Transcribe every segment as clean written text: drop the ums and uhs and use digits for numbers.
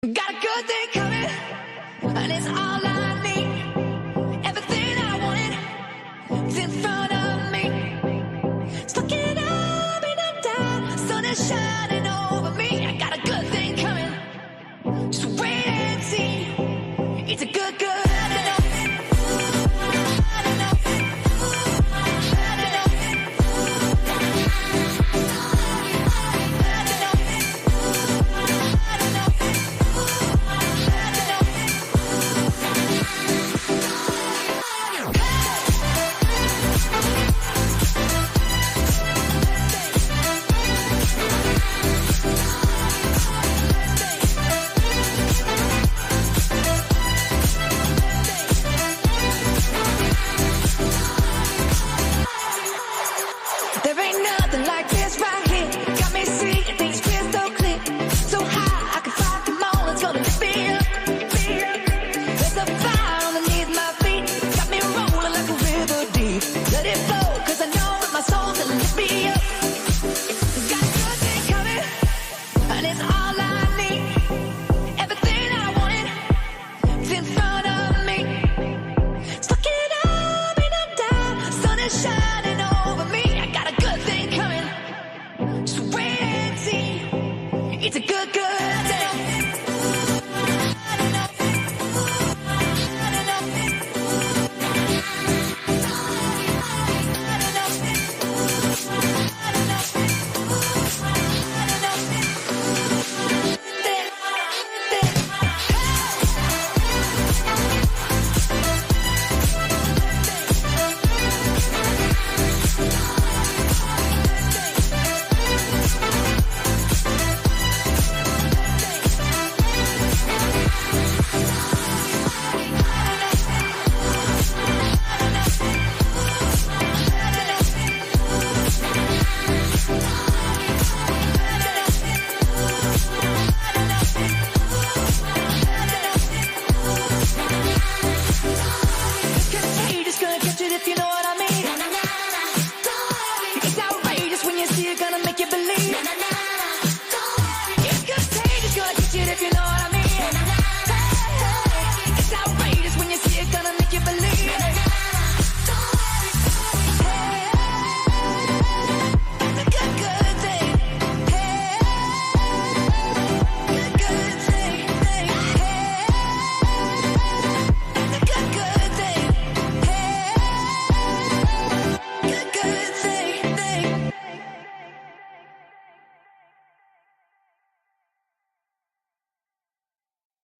Got a good thing coming, and it's all I need. Everything I wanted is in front of me. Stuck it up and I'm down, sun is shining over me. I got a good thing coming, just wait and see. It's a good, good.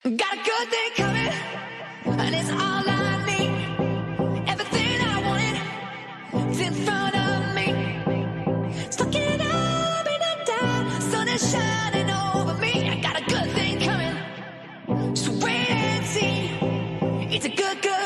Got a good thing coming, and it's all I need. Everything I wanted is in front of me. Stuck it up and I'm down, sun is shining over me. I got a good thing coming, so wait and see. It's a good, good.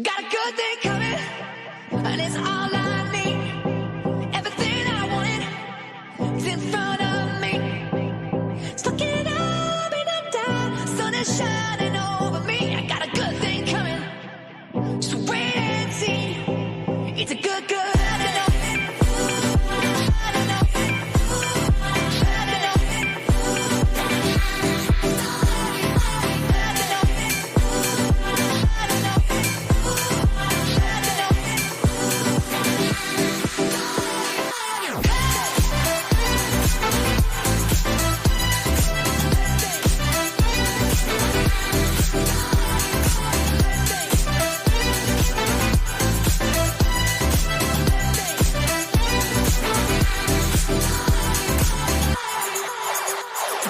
Got a good thing coming, and it's all I need. Everything I wanted is in front of me. Stuck it up in the dark, sun is shining over me. I got a good thing coming, so wait and see. It's a good, good.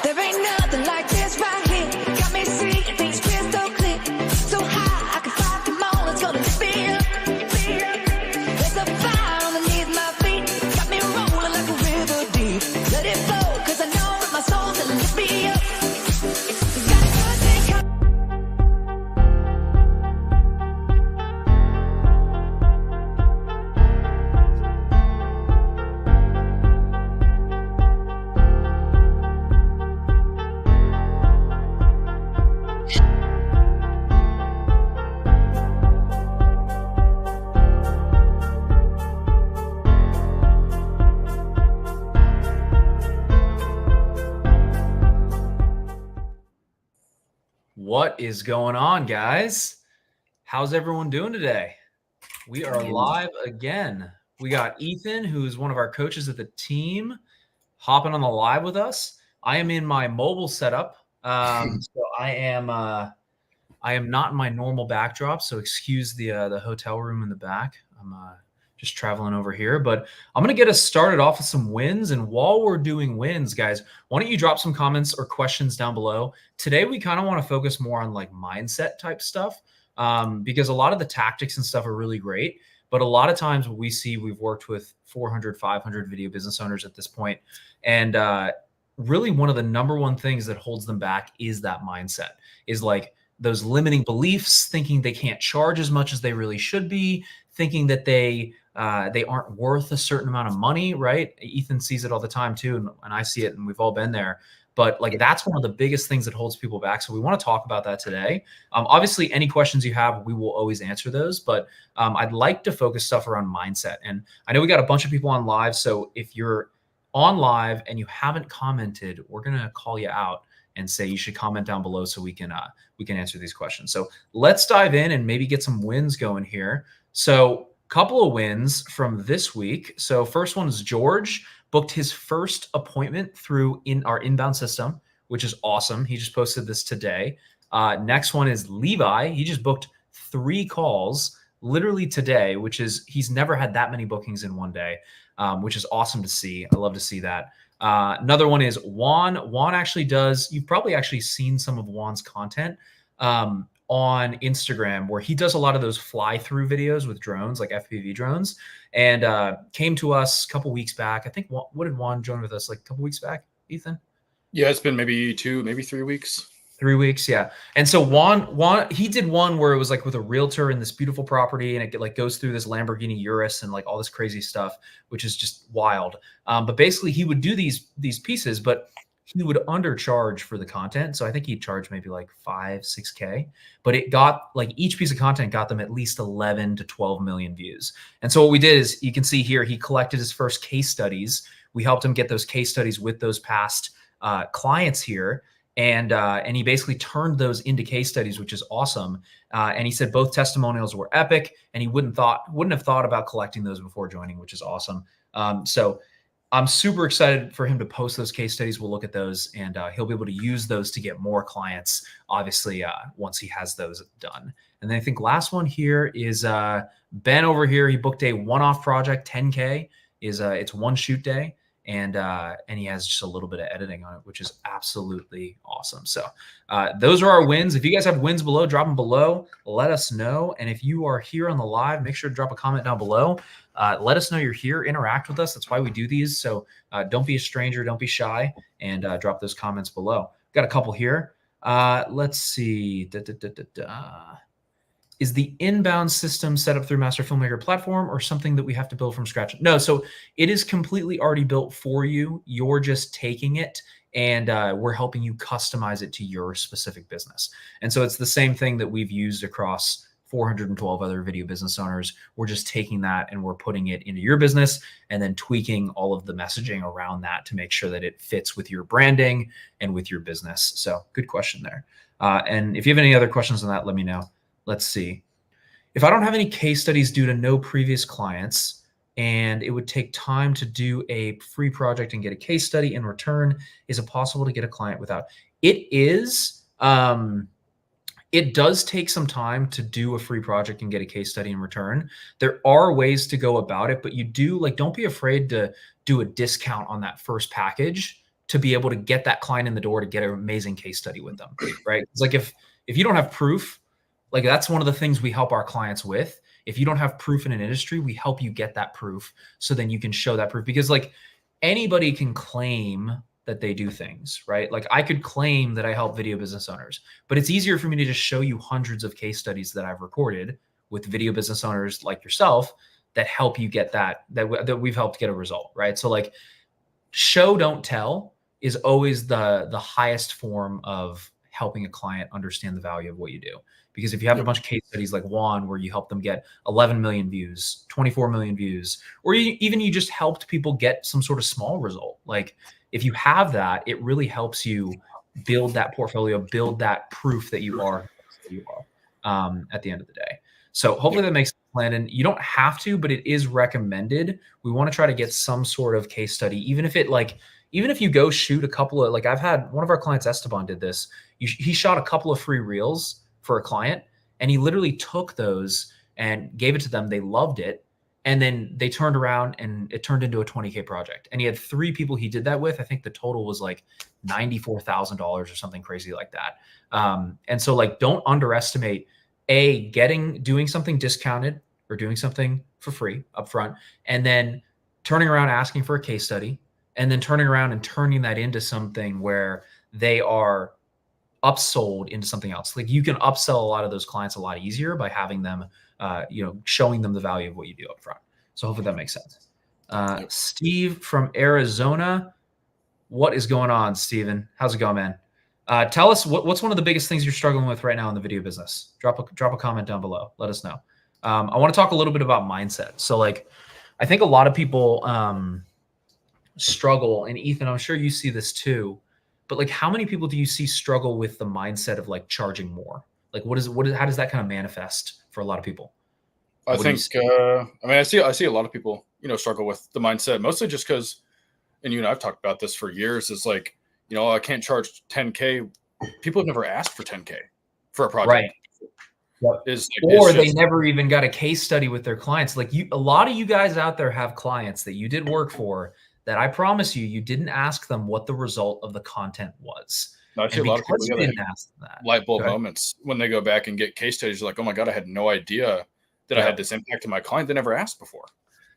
There ain't nothing like this right here. Got me seeing things crystal clear. So high, I can fight them all. It's gonna lift me up. There's a fire underneath my feet. Got me rolling like a river deep. Let it flow, cause I know with my soul to lift me up. Got a good thing coming. What is going on, guys? How's everyone doing today? We are live again. We got Ethan, who's one of our coaches at the team, hopping on the live with us. I am in my mobile setup, so I am not in my normal backdrop. So excuse the hotel room in the back. I'm just traveling over here, but I'm going to get us started off with some wins. And while we're doing wins, guys, why don't you drop some comments or questions down below? Today, we kind of want to focus more on like mindset type stuff because a lot of the tactics and stuff are really great. But a lot of times what we see, we've worked with 400, 500 video business owners at this point. And really one of the number one things that holds them back is that mindset, is like those limiting beliefs, thinking they can't charge as much as they really should be, thinking that they aren't worth a certain amount of money, right? Ethan sees it all the time too, and I see it, and we've all been there. But like that's one of the biggest things that holds people back. So we want to talk about that today. Obviously, any questions you have, we will always answer those. But I'd like to focus stuff around mindset. And I know we got a bunch of people on live. So if you're on live and you haven't commented, we're gonna call you out and say you should comment down below so we can answer these questions. So let's dive in and maybe get some wins going here. So couple of wins from this week. So first one is George booked his first appointment through our inbound system, which is awesome. He just posted this today. Next one is Levi. He just booked 3 calls literally today, which is he's never had that many bookings in one day, which is awesome to see. I love to see that. Another one is Juan. Juan actually does, you've probably actually seen some of Juan's content on Instagram, where he does a lot of those fly-through videos with drones, like FPV drones, and came to us a couple weeks back. I think, what did Juan join with us, like a couple weeks back, Ethan? Yeah, it's been maybe 2, maybe 3 weeks. 3 weeks, yeah. And so Juan, he did one where it was like with a realtor in this beautiful property, and it like goes through this Lamborghini Urus and like all this crazy stuff, which is just wild. But basically, he would do these pieces, but he would undercharge for the content. So I think he'd charge maybe like 5, 6K, but it got like each piece of content got them at least 11 to 12 million views. And so what we did is, you can see here, he collected his first case studies. We helped him get those case studies with those past clients here. And he basically turned those into case studies, which is awesome. And he said both testimonials were epic, and he wouldn't have thought about collecting those before joining, which is awesome. So I'm super excited for him to post those case studies. We'll look at those, and he'll be able to use those to get more clients, obviously, once he has those done. And then I think last one here is Ben over here. He booked a one-off project, 10K. It's one shoot day, and he has just a little bit of editing on it, which is absolutely awesome. So those are our wins. If you guys have wins below, drop them below. Let us know. And if you are here on the live, make sure to drop a comment down below. Let us know you're here. Interact with us. That's why we do these. So don't be a stranger. Don't be shy. And drop those comments below. Got a couple here. Let's see. is the inbound system set up through Master Filmmaker platform or something that we have to build from scratch? No, so it is completely already built for you. You're just taking it and we're helping you customize it to your specific business. And so it's the same thing that we've used across 412 other video business owners. We're just taking that and we're putting it into your business and then tweaking all of the messaging around that to make sure that it fits with your branding and with your business. So good question there. And if you have any other questions on that, let me know. Let's see. If I don't have any case studies due to no previous clients and it would take time to do a free project and get a case study in return, is it possible to get a client without? It is. It does take some time to do a free project and get a case study in return. There are ways to go about it, but you do don't be afraid to do a discount on that first package to be able to get that client in the door to get an amazing case study with them, right? It's like if you don't have proof, like that's one of the things we help our clients with. If you don't have proof in an industry, we help you get that proof so then you can show that proof, because like anybody can claim that they do things, right? Like I could claim that I help video business owners, but it's easier for me to just show you hundreds of case studies that I've recorded with video business owners like yourself that help you get that we've helped get a result, right? So like show, don't tell is always the highest form of helping a client understand the value of what you do. Because if you have a bunch of case studies like Juan, where you help them get 11 million views, 24 million views, or even you just helped people get some sort of small result. Like if you have that, it really helps you build that portfolio, build that proof that you are at the end of the day. So hopefully that makes sense, Landon. You don't have to, but it is recommended. We want to try to get some sort of case study, even if you go shoot a couple of, like I've had one of our clients, Esteban, did this. He shot a couple of free reels for a client, and he literally took those and gave it to them. They loved it. And then they turned around and it turned into a 20K project. And he had 3 people he did that with. I think the total was like $94,000 or something crazy like that. And so like, don't underestimate doing something discounted or doing something for free upfront, and then turning around, asking for a case study, and then turning around and turning that into something where they are upsold into something else. Like you can upsell a lot of those clients a lot easier by having them, showing them the value of what you do up front. So hopefully that makes sense. Steve from Arizona. What is going on, Steven? How's it going, man? Tell us what's one of the biggest things you're struggling with right now in the video business. Drop a comment down below. Let us know. I want to talk a little bit about mindset. So like, I think a lot of people struggle, and Ethan, I'm sure you see this too, but like how many people do you see struggle with the mindset of like charging more? Like how does that kind of manifest for a lot of people? I think, I see a lot of people, struggle with the mindset, mostly just because, and I've talked about this for years, is like, I can't charge 10K. People have never asked for 10K for a project. Right. Yep. They never even got a case study with their clients. Like a lot of you guys out there have clients that you did work for that I promise you didn't ask them what the result of the content was. No, I see a lot of people didn't ask that. Light bulb moments when they go back and get case studies, like, oh my God, I had no idea that I had this impact to my client. They never asked before.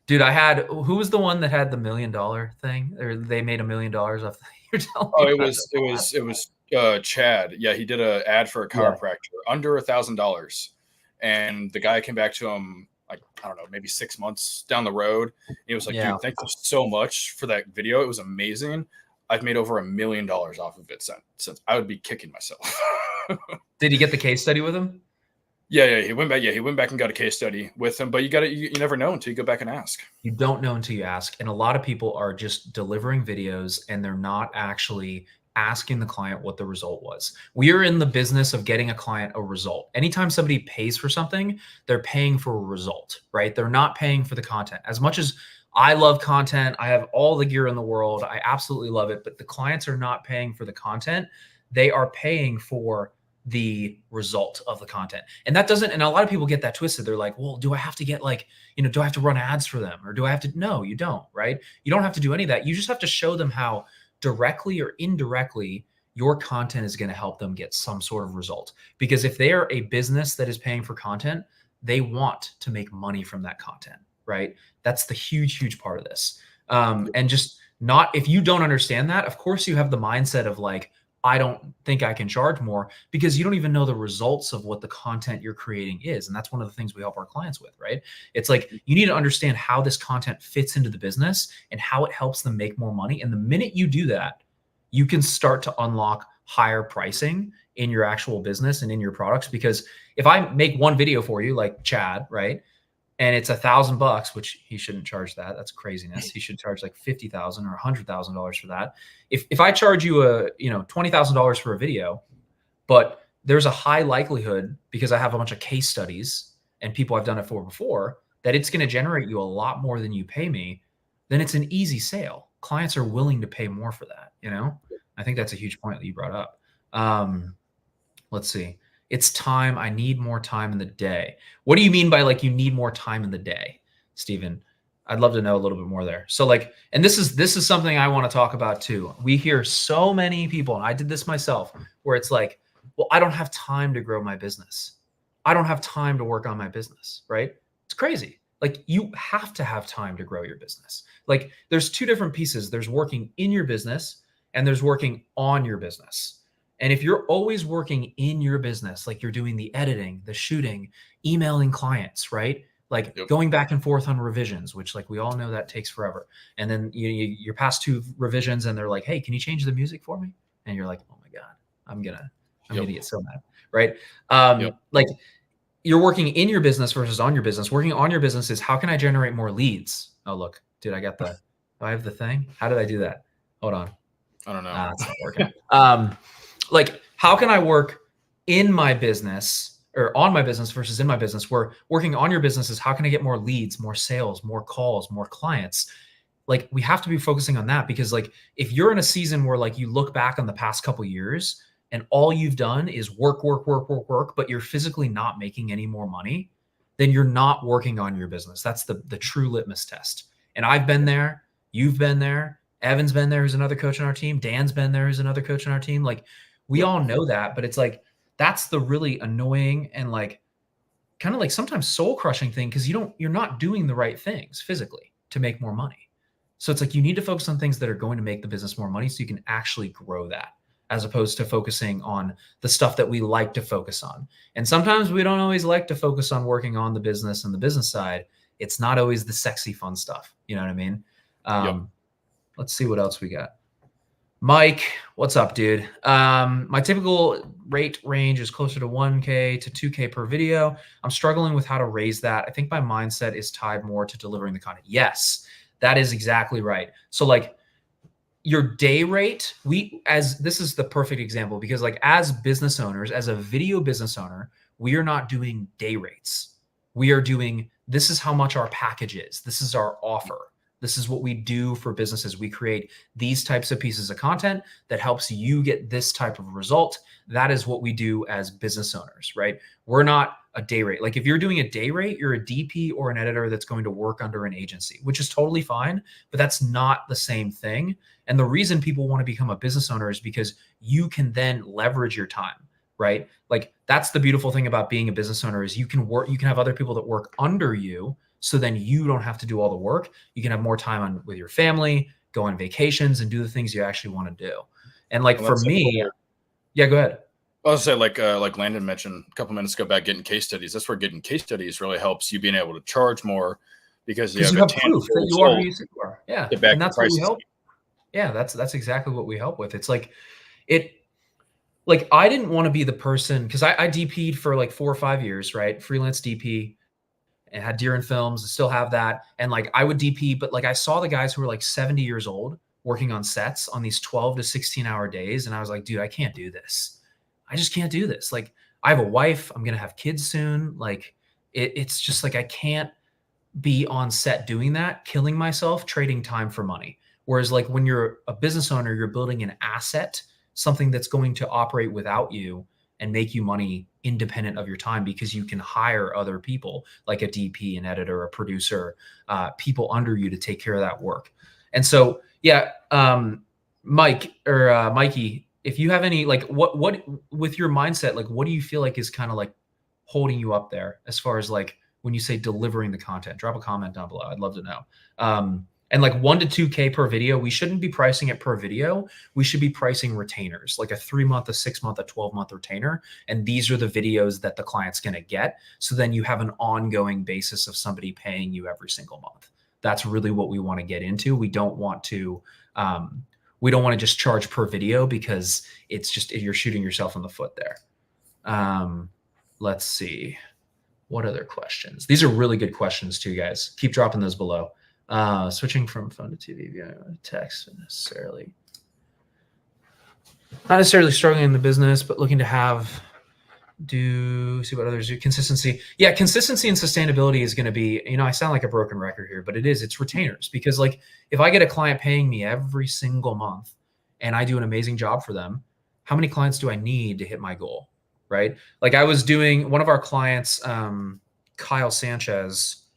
Dude, who was the one that had the $1 million thing, or they made $1 million off? You're telling me it was Chad. Yeah, he did an ad for a chiropractor under $1,000, and the guy came back to him like, I don't know, maybe 6 months down the road. He was like, dude, thank you so much for that video. It was amazing. I've made over $1 million off of it since. I would be kicking myself. Did he get the case study with him? Yeah, he went back. Yeah, he went back and got a case study with him. But you never know until you go back and ask. You don't know until you ask. And a lot of people are just delivering videos and they're not actually asking the client what the result was. We are in the business of getting a client a result. Anytime somebody pays for something, they're paying for a result, right? They're not paying for the content. As much as I love content, I have all the gear in the world, I absolutely love it, but the clients are not paying for the content. They are paying for the result of the content. And a lot of people get that twisted. They're like, well, do I have to get do I have to run ads for them? Or do I have to? No, you don't, right? You don't have to do any of that. You just have to show them how directly or indirectly your content is going to help them get some sort of result. Because if they are a business that is paying for content, they want to make money from that content, right? That's the huge part of this. And just if you don't understand that, of course you have the mindset of like, I don't think I can charge more, because you don't even know the results of what the content you're creating is. And that's one of the things we help our clients with, right? It's like, you need to understand how this content fits into the business and how it helps them make more money. And the minute you do that, you can start to unlock higher pricing in your actual business and in your products. Because if I make one video for you, like Chad, right, and it's $1,000, which he shouldn't charge that. That's craziness. He should charge like $50,000 or $100,000 for that. If I charge you $20,000 for a video, but there's a high likelihood, because I have a bunch of case studies and people I've done it for before, that it's going to generate you a lot more than you pay me, then it's an easy sale. Clients are willing to pay more for that. I think that's a huge point that you brought up. Let's see. It's time. I need more time in the day. What do you mean by like you need more time in the day, Stephen? I'd love to know a little bit more there. So like, and this is something I want to talk about too. We hear so many people, and I did this myself, where it's like, well, I don't have time to grow my business. I don't have time to work on my business, right? It's crazy. Like, you have to have time to grow your business. Like, there's two different pieces. There's working in your business and there's working on your business. And if you're always working in your business, like you're doing the editing, the shooting, emailing clients, right? Like going back and forth on revisions, which like we all know that takes forever. And then you're past 2 revisions and they're like, hey, can you change the music for me? And you're like, oh my God, I'm gonna get so mad, right? Like, you're working in your business versus on your business. Working on your business is, how can I generate more leads? Oh, look, dude, I have the thing. How did I do that? Hold on. I don't know. It's not working. Like, how can I work in my business or on my business versus in my business? Where working on your business is, how can I get more leads, more sales, more calls, more clients? Like, we have to be focusing on that, because like, if you're in a season where like you look back on the past couple of years and all you've done is work, but you're physically not making any more money, then you're not working on your business. That's the true litmus test. And I've been there. You've been there. Evan's been there, who's another coach on our team. Dan's been there, who's another coach on our team. Like, we all know that, but it's like, that's the really annoying and like kind of like sometimes soul crushing thing, because you're not doing the right things physically to make more money. So it's like, you need to focus on things that are going to make the business more money so you can actually grow that, as opposed to focusing on the stuff that we like to focus on. And sometimes we don't always like to focus on working on the business and the business side. It's not always the sexy, fun stuff. You know what I mean? Let's see what else we got. Mike, what's up, dude? My typical rate range is closer to 1K to 2K per video. I'm struggling with how to raise that. I think my mindset is tied more to delivering the content. Yes, that is exactly right. So like, your day rate, this is the perfect example, because like, as business owners, as a video business owner, we are not doing day rates. We are doing, this is how much our package is. This is our offer. This is what we do for businesses. We create these types of pieces of content that helps you get this type of result. That is what we do as business owners, right? We're not a day rate. Like, if you're doing a day rate, you're a DP or an editor that's going to work under an agency, which is totally fine, but that's not the same thing. And the reason people want to become a business owner is because you can then leverage your time, right? Like, that's the beautiful thing about being a business owner, is you can have other people that work under you. So then you don't have to do all the work. You can have more time with your family, go on vacations, and do the things you actually want to do. And like, for me, yeah, go ahead. I was gonna say, like Landon mentioned a couple minutes ago about getting case studies. That's where getting case studies really helps you being able to charge more, because you have proof that you are who you say you are. Yeah, and that's what we help. Yeah, that's exactly what we help with. It's like, I didn't want to be the person, because I DP'd for like 4 or 5 years, right? Freelance DP. And had Deer and Films, I still have that. And like, I would DP, but like, I saw the guys who were like 70 years old working on sets on these 12 to 16-hour days. And I was like, dude, I can't do this. I just can't do this. Like, I have a wife. I'm going to have kids soon. Like, it's just like, I can't be on set doing that, killing myself, trading time for money. Whereas like, when you're a business owner, you're building an asset, something that's going to operate without you and make you money independent of your time, because you can hire other people, like a DP, an editor, a producer, people under you to take care of that work. And so, yeah, Mike or Mikey, if you have any, like, what with your mindset, like, what do you feel like is kind of like holding you up there, as far as like, when you say delivering the content? Drop a comment down below. I'd love to know. And like 1 to 2K per video, we shouldn't be pricing it per video. We should be pricing retainers, like a 3-month, a 6-month, a 12-month retainer. And these are the videos that the client's going to get. So then you have an ongoing basis of somebody paying you every single month. That's really what we want to get into. We don't want to just charge per video, because it's just, you're shooting yourself in the foot there. Let's see. What other questions? These are really good questions too, guys. Keep dropping those below. Switching from phone to TV via text, not necessarily struggling in the business, but looking to see what others do. Consistency. Yeah, consistency and sustainability is going to be, I sound like a broken record here, but it's retainers. Because like, if I get a client paying me every single month and I do an amazing job for them, how many clients do I need to hit my goal? Right? Like, I was doing one of our clients, Kyle Sanchez.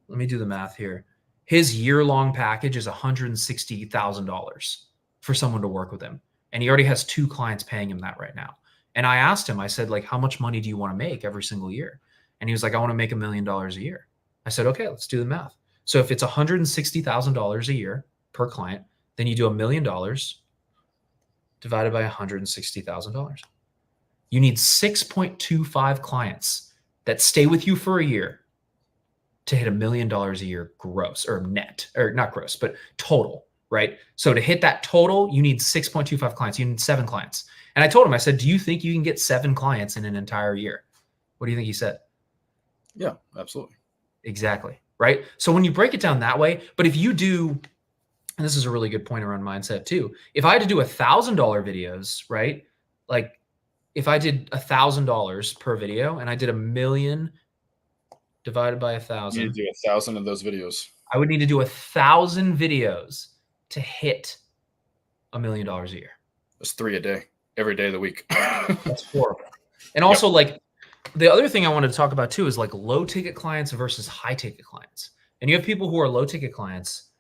Let me do the math here. His year-long package is $160,000 for someone to work with him. And he already has 2 clients paying him that right now. And I asked him, I said, like, how much money do you want to make every single year? And he was like, I want to make $1 million a year. I said, okay, let's do the math. So if it's $160,000 a year per client, then you do $1 million divided by $160,000. You need 6.25 clients that stay with you for a year to hit $1 million a year gross, or net, or not gross, but total, right? So to hit that total, you need 6.25 clients. You need 7 clients. And I told him, I said, do you think you can get 7 clients in an entire year? What do you think he said? Yeah, absolutely. Exactly. Right. So when you break it down that way, but if you do, and this is a really good point around mindset too. If I had to do $1,000 videos, right? Like, if I did $1,000 per video and I did 1 million divided by 1,000, you need to do 1,000 of those videos. I would need to do 1,000 videos to hit $1 million a year. That's 3 a day, every day of the week. That's horrible. And also, like, the other thing I wanted to talk about too is like low ticket clients versus high ticket clients. And you have people who are low ticket clients.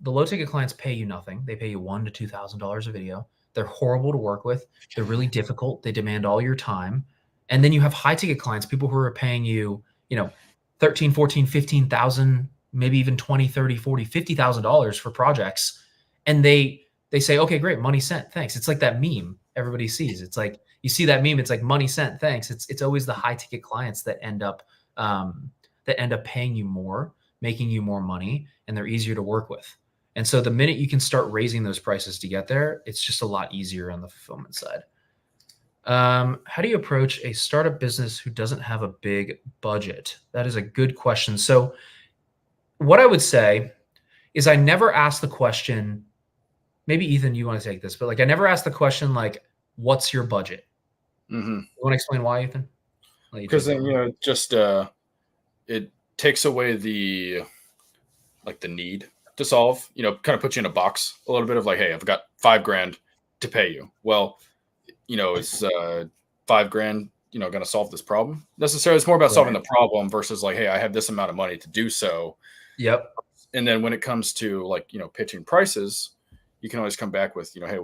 The low ticket clients pay you nothing. They pay you $1,000 to $2,000 a video. They're horrible to work with. They're really difficult. They demand all your time. And then you have high ticket clients, people who are paying you, 13, 14, 15,000, maybe even 20, 30, 40, $50,000 for projects. And they say, okay, great, money sent, thanks. It's like that meme everybody sees. It's like, you see that meme, it's like money sent, thanks. It's always the high ticket clients that end up paying you more, making you more money, and they're easier to work with. And so the minute you can start raising those prices to get there, it's just a lot easier on the fulfillment side. How do you approach a startup business who doesn't have a big budget? That is a good question. So what I would say is I never ask the question, maybe Ethan, you want to take this, but like, I never ask the question, like, what's your budget? Mm-hmm. You want to explain why, Ethan? Because then, just, it takes away the need to solve, kind of put you in a box a little bit of like, hey, I've got $5,000 to pay you. Well, is $5,000, going to solve this problem necessarily? It's more about solving the problem versus like, hey, I have this amount of money to do so. Yep. And then when it comes to like, pitching prices, you can always come back with, hey,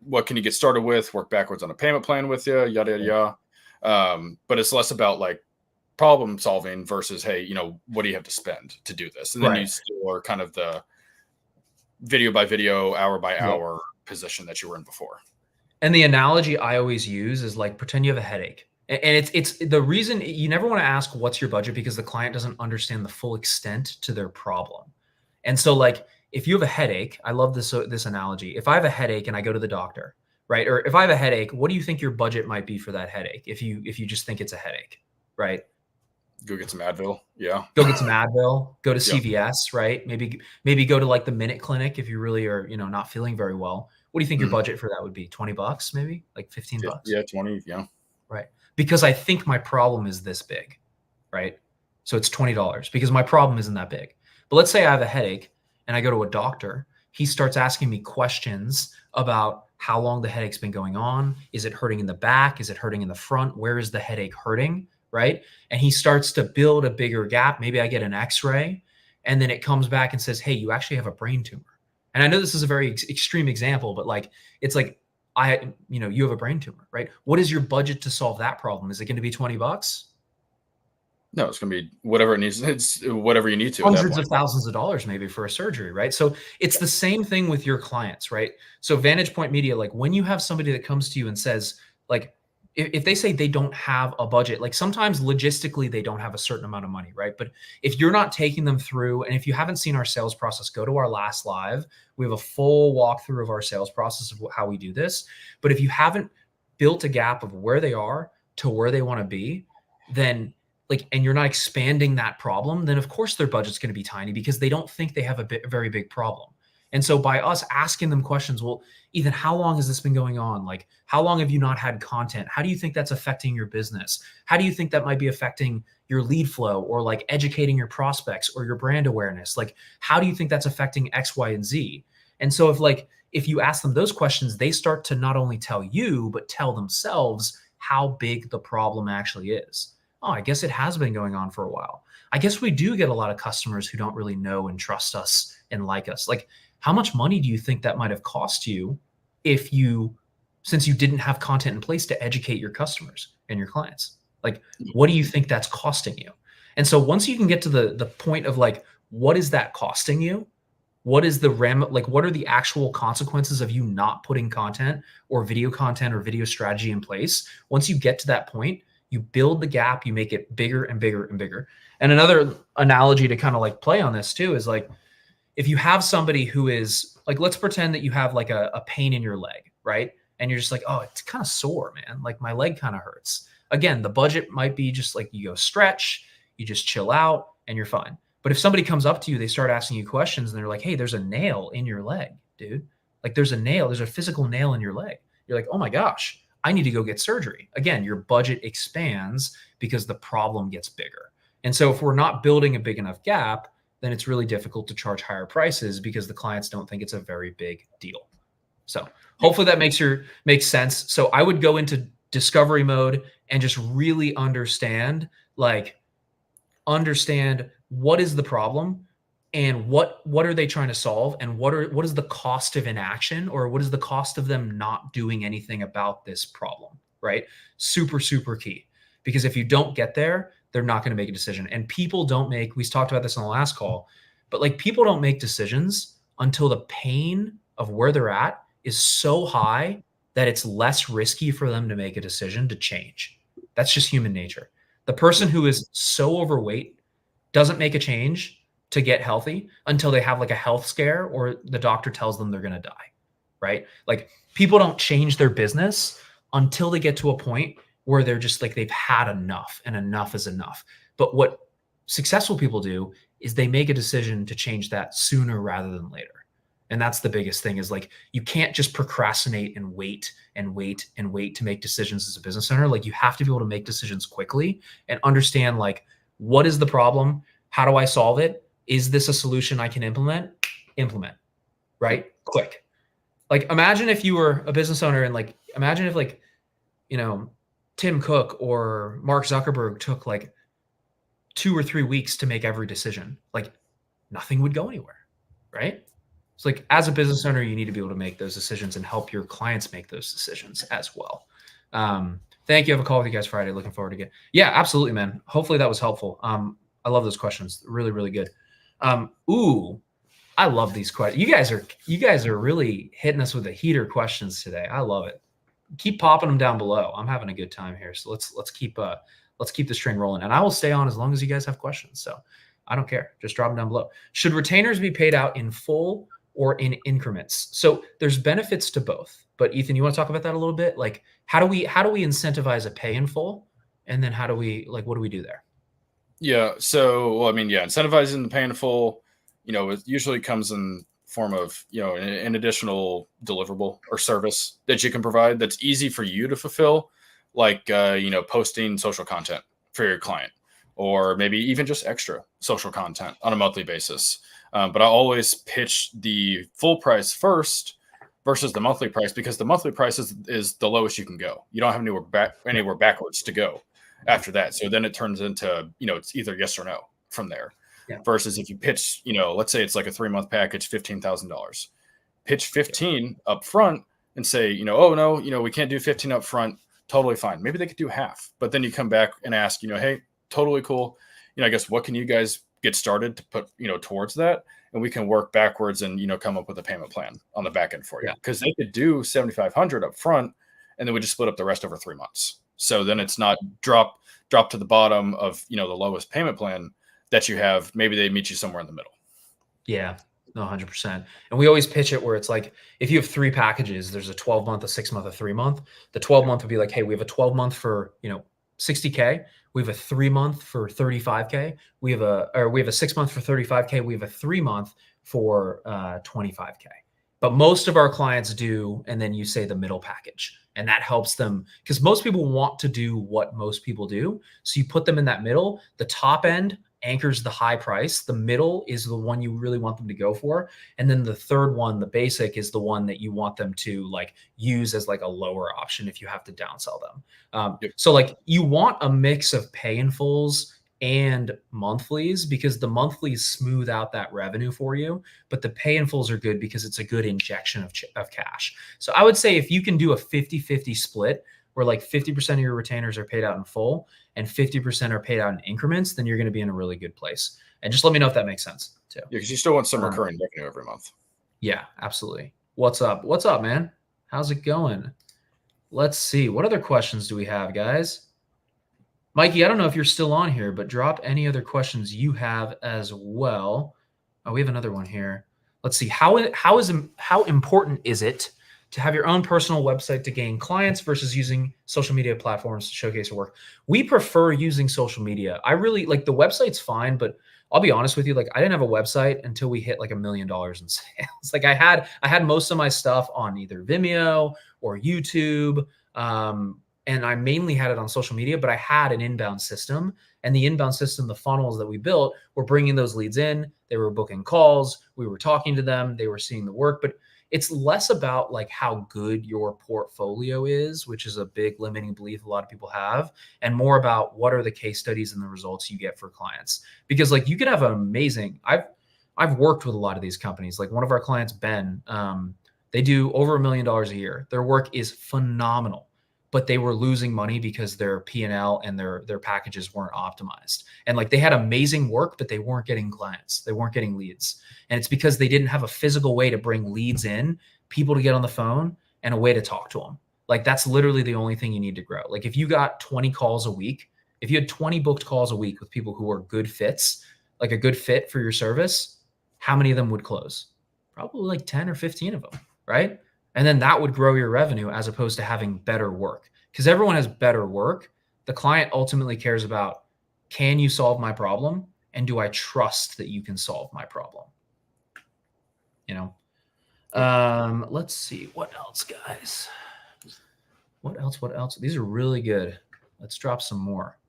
what can you get started with? Work backwards on a payment plan with you, yada, yada, yada. But it's less about like problem solving versus, hey, what do you have to spend to do this? And then you still are kind of the video by video, hour by hour position that you were in before. And the analogy I always use is like, pretend you have a headache. And it's the reason you never want to ask what's your budget, because the client doesn't understand the full extent to their problem. And so like, if you have a headache, I love this analogy. If I have a headache and I go to the doctor, right? Or if I have a headache, what do you think your budget might be for that headache? If you just think it's a headache, right? Go get some Advil. Yeah. Go get some Advil, go to CVS, right? Maybe go to like the Minute Clinic if you really are, not feeling very well. What do you think your budget for that would be? $20, maybe like $15? Yeah. 20. Yeah. Right. Because I think my problem is this big, right? So it's $20 because my problem isn't that big. But let's say I have a headache and I go to a doctor. He starts asking me questions about how long the headache's been going on. Is it hurting in the back? Is it hurting in the front? Where is the headache hurting? Right. And he starts to build a bigger gap. Maybe I get an x-ray and then it comes back and says, hey, you actually have a brain tumor. And I know this is a very extreme example, but like, it's like, you have a brain tumor, right? What is your budget to solve that problem? Is it going to be $20? No, it's going to be whatever it needs. It's whatever you need to at that Hundreds point. of thousands of dollars maybe for a surgery, right? So it's the same thing with your clients, right? So Vantage Point Media, like when you have somebody that comes to you and says, like, if they say they don't have a budget, like sometimes logistically they don't have a certain amount of money, right? But if you're not taking them through, and if you haven't seen our sales process, go to our last live. We have a full walkthrough of our sales process of how we do this. But if you haven't built a gap of where they are to where they want to be, then like, and you're not expanding that problem, then of course their budget's going to be tiny because they don't think they have a very big problem. And so by us asking them questions, well, Ethan, how long has this been going on? Like, how long have you not had content? How do you think that's affecting your business? How do you think that might be affecting your lead flow or like educating your prospects or your brand awareness? Like, how do you think that's affecting X, Y, and Z? And so if you ask them those questions, they start to not only tell you, but tell themselves how big the problem actually is. Oh, I guess it has been going on for a while. I guess we do get a lot of customers who don't really know and trust us and like us. Like, how much money do you think that might have cost you since you didn't have content in place to educate your customers and your clients? Like, what do you think that's costing you? And so once you can get to the point of like, what is that costing you? What is what are the actual consequences of you not putting content or video strategy in place? Once you get to that point, you build the gap, you make it bigger and bigger and bigger. And another analogy to kind of like play on this too is like, if you have somebody who is like, let's pretend that you have like a pain in your leg, right? And you're just like, oh, it's kind of sore, man. Like my leg kind of hurts. Again, the budget might be just like you go stretch, you just chill out and you're fine. But if somebody comes up to you, they start asking you questions and they're like, hey, there's a nail in your leg, dude. Like there's a physical nail in your leg. You're like, oh my gosh, I need to go get surgery. Again, your budget expands because the problem gets bigger. And so if we're not building a big enough gap, then it's really difficult to charge higher prices because the clients don't think it's a very big deal. So hopefully that makes sense. So I would go into discovery mode and just really understand what is the problem and what are they trying to solve and what is the cost of inaction or what is the cost of them not doing anything about this problem, right? Super, super key. Because if you don't get there, they're not going to make a decision. And we talked about this on the last call, but like people don't make decisions until the pain of where they're at is so high that it's less risky for them to make a decision to change. That's just human nature. The person who is so overweight doesn't make a change to get healthy until they have like a health scare or the doctor tells them they're going to die, right? Like people don't change their business until they get to a point where they're just like, they've had enough and enough is enough. But what successful people do is they make a decision to change that sooner rather than later. And that's the biggest thing is like, you can't just procrastinate and wait and wait and wait to make decisions as a business owner. Like you have to be able to make decisions quickly and understand like, what is the problem? How do I solve it? Is this a solution I can implement? Implement, right? Quick. Like imagine if you were a business owner and like, imagine if like, Tim Cook or Mark Zuckerberg took like 2 or 3 weeks to make every decision, like nothing would go anywhere, right? It's like as a business owner, you need to be able to make those decisions and help your clients make those decisions as well. Thank you. I have a call with you guys Friday. Looking forward to it. Yeah, absolutely, man. Hopefully that was helpful. I love those questions. Really, really good. I love these questions. You guys are really hitting us with the heater questions today. I love it. Keep popping them down below. I'm having a good time here. So let's keep this train rolling. And I will stay on as long as you guys have questions. So I don't care. Just drop them down below. Should retainers be paid out in full or in increments? So there's benefits to both. But Ethan, you want to talk about that a little bit? Like how do we incentivize a pay in full? And then what do we do there? Yeah. So, incentivizing the pay in full, it usually comes in form of, an additional deliverable or service that you can provide that's easy for you to fulfill, like, posting social content for your client, or maybe even just extra social content on a monthly basis. But I always pitch the full price first versus the monthly price, because the monthly price is the lowest you can go. You don't have anywhere backwards to go after that. So then it turns into, it's either yes or no from there. Yeah. Versus if you pitch, let's say it's like a 3-month package, $15,000, pitch 15 up front and say, oh no, we can't do 15 up front. Totally fine. Maybe they could do half, but then you come back and ask, hey, totally cool. I guess what can you guys get started to put, towards that? And we can work backwards and, come up with a payment plan on the back end for you. Because they could do 7,500 up front, and then we just split up the rest over 3 months. So then it's not drop to the bottom of, the lowest payment plan that you have. Maybe they meet you somewhere in the middle. Yeah. No, 100%. And we always pitch it where it's like, if you have 3 packages, there's a 12-month, a 6-month, a 3-month. The 12-month would be like, hey, we have a 12-month for, $60K. We have a 3-month for $35K. We have a 6-month for $35K. We have a 3-month for $25K. But most of our clients do, and then you say the middle package, and that helps them because most people want to do what most people do. So you put them in that middle. The top end anchors the high price. The middle is the one you really want them to go for. And then the third one, the basic, is the one that you want them to like use as like a lower option if you have to downsell them. So like you want a mix of pay in fulls and monthlies because the monthlies smooth out that revenue for you, but the pay in fulls are good because it's a good injection of cash. So I would say if you can do a 50-50 split where like 50% of your retainers are paid out in full and 50% are paid out in increments, then you're going to be in a really good place. And just let me know if that makes sense too. Yeah, because you still want some recurring revenue every month. Yeah, absolutely. What's up? What's up, man? How's it going? Let's see. What other questions do we have, guys? Mikey, I don't know if you're still on here, but drop any other questions you have as well. Oh, we have another one here. Let's see. How important is it to have your own personal website to gain clients versus using social media platforms to showcase your work? We prefer using social media. I really like the website's fine, but I'll be honest with you. Like I didn't have a website until we hit like $1 million in sales. Like I had most of my stuff on either Vimeo or YouTube. And I mainly had it on social media, but I had an inbound system, and the inbound system, the funnels that we built were bringing those leads in. They were booking calls. We were talking to them. They were seeing the work, but it's less about like how good your portfolio is, which is a big limiting belief a lot of people have, and more about what are the case studies and the results you get for clients. Because like you can have an amazing, I've worked with a lot of these companies. Like one of our clients, Ben, they do over $1 million a year. Their work is phenomenal, but they were losing money because their P&L and their packages weren't optimized. And like they had amazing work, but they weren't getting clients. They weren't getting leads. And it's because they didn't have a physical way to bring leads in, people to get on the phone, and a way to talk to them. Like that's literally the only thing you need to grow. Like if you got 20 calls a week, if you had 20 booked calls a week with people who are good fits, like a good fit for your service, how many of them would close? Probably like 10 or 15 of them, right? And then that would grow your revenue as opposed to having better work. Because everyone has better work. The client ultimately cares about, can you solve my problem? And do I trust that you can solve my problem? Let's see. What else, guys? What else? These are really good. Let's drop some more.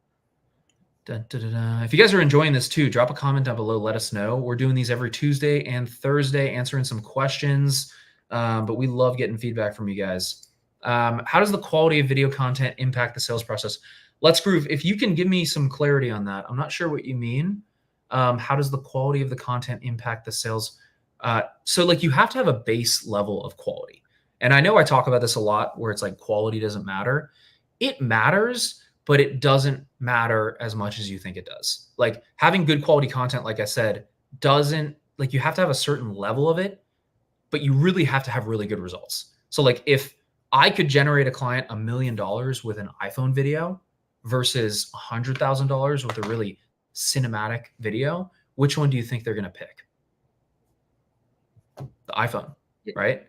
If you guys are enjoying this too, drop a comment down below. Let us know. We're doing these every Tuesday and Thursday, answering some questions. But we love getting feedback from you guys. How does the quality of video content impact the sales process? Let's Groove, if you can give me some clarity on that. I'm not sure what you mean. How does the quality of the content impact the sales? So like you have to have a base level of quality. And I know I talk about this a lot where it's like quality doesn't matter. It matters, but it doesn't matter as much as you think it does. Like having good quality content, like I said, doesn't, like you have to have a certain level of it, but you really have to have really good results. So like if I could generate a client $1 million with an iPhone video versus $100,000 with a really cinematic video, which one do you think they're going to pick? The iPhone, right?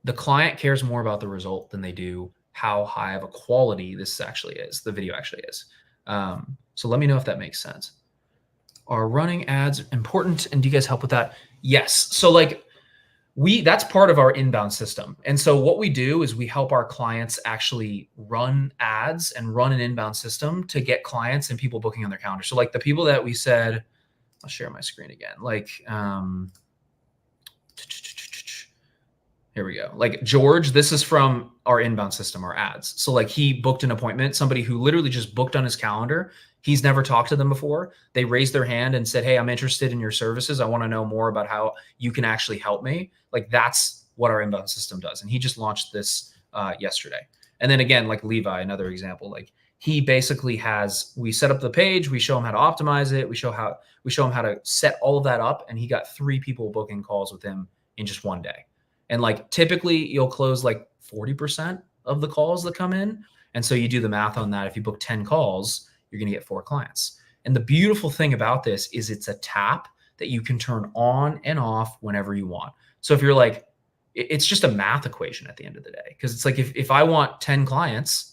The client cares more about the result than they do how high of a quality this actually is, the video actually is. So let me know if that makes sense. Are running ads important? And do you guys help with that? Yes. So like that's part of our inbound system. And so what we do is we help our clients actually run ads and run an inbound system to get clients and people booking on their calendar. So like the people that we said, I'll share my screen again. Like, here we go. Like George, this is from our inbound system, our ads. So like he booked an appointment, somebody who literally just booked on his calendar. He's never talked to them before. They raised their hand and said, hey, I'm interested in your services. I want to know more about how you can actually help me. Like that's what our inbound system does. And he just launched this yesterday. And then again, like Levi, another example, like he basically we set up the page, we show him how to optimize it, we show him how to set all of that up, and he got 3 people booking calls with him in just one day. And like typically you'll close like 40% of the calls that come in. And so you do the math on that. If you book 10 calls, you're going to get 4 clients. And the beautiful thing about this is it's a tap that you can turn on and off whenever you want. So if you're like, it's just a math equation at the end of the day. Because it's like if I want 10 clients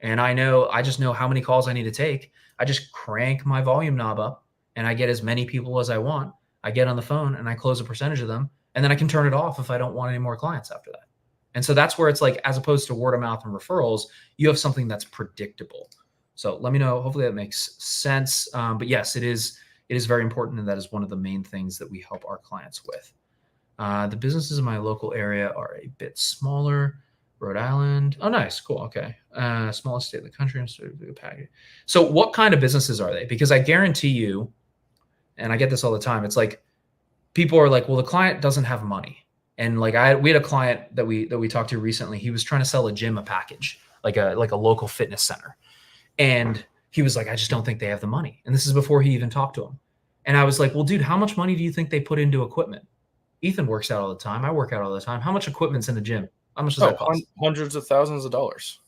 and I just know how many calls I need to take, I just crank my volume knob up and I get as many people as I want. I get on the phone and I close a percentage of them, and then I can turn it off if I don't want any more clients after that. And so that's where it's like, as opposed to word of mouth and referrals, you have something that's predictable. So let me know. Hopefully that makes sense. But yes, it is very important. And that is one of the main things that we help our clients with. The businesses in my local area are a bit smaller. Rhode Island. Oh, nice. Cool. Okay. Smallest state in the country. So what kind of businesses are they? Because I guarantee you, and I get this all the time, it's like people are like, well, the client doesn't have money. And like we had a client that we talked to recently. He was trying to sell a gym a package, like a local fitness center. And he was like, I just don't think they have the money. And this is before he even talked to him. And I was like, well, dude, how much money do you think they put into equipment? Ethan works out all the time. I work out all the time. How much equipment's in the gym? How much does that cost? Hundreds of thousands of dollars.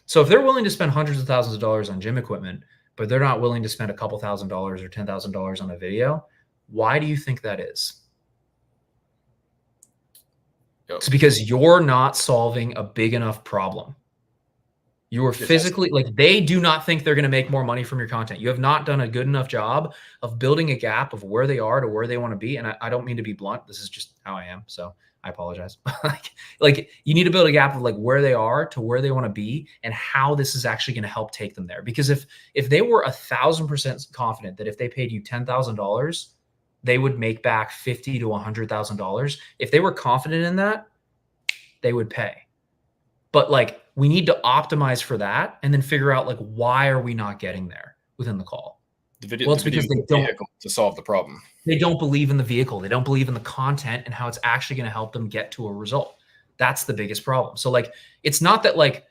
So if they're willing to spend hundreds of thousands of dollars on gym equipment, but they're not willing to spend a couple $1,000s or $10,000 on a video, why do you think that is? It's because you're not solving a big enough problem. You are physically, like, they do not think they're going to make more money from your content. You have not done a good enough job of building a gap of where they are to where they want to be. And I don't mean to be blunt. This is just how I am. So I apologize. like you need to build a gap of like where they are to where they want to be and how this is actually going to help take them there. Because if they were 1,000% confident that if they paid you $10,000, they would make back $50,000 to $100,000. If they were confident in that, they would pay. But like, we need to optimize for that and then figure out like, why are we not getting there within the call? Well, it's because they don't to solve the problem. They don't believe in the vehicle. They don't believe in the content and how it's actually going to help them get to a result. That's the biggest problem. So like, it's not that like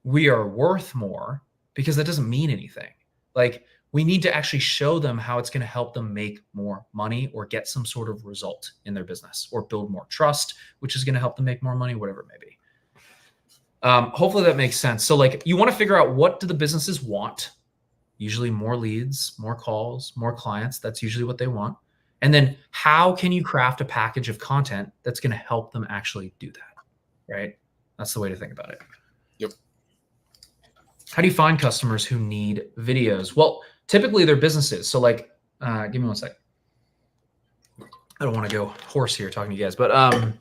we are worth more, because that doesn't mean anything. Like, we need to actually show them how it's going to help them make more money or get some sort of result in their business or build more trust, which is going to help them make more money, whatever it may be. Hopefully that makes sense. So like, you want to figure out, what do the businesses want? Usually more leads, more calls, more clients. That's usually what they want. And then how can you craft a package of content that's going to help them actually do that? Right? That's the way to think about it. Yep. How do you find customers who need videos? Well, typically they're businesses. So like, give me one sec. I don't want to go hoarse here talking to you guys, but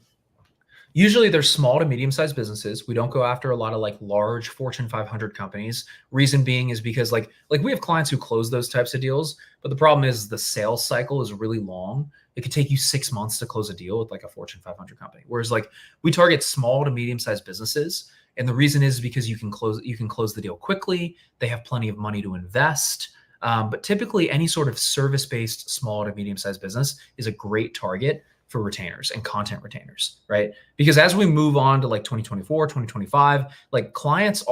usually they're small to medium-sized businesses. We don't go after a lot of like large Fortune 500 companies. Reason being is because like we have clients who close those types of deals, but the problem is the sales cycle is really long. It could take you 6 months to close a deal with like a Fortune 500 company. Whereas like we target small to medium-sized businesses. And the reason is because you can close the deal quickly. They have plenty of money to invest. But typically any sort of service-based small to medium-sized business is a great target for retainers and content retainers, right? Because as we move on to like 2024, 2025, like clients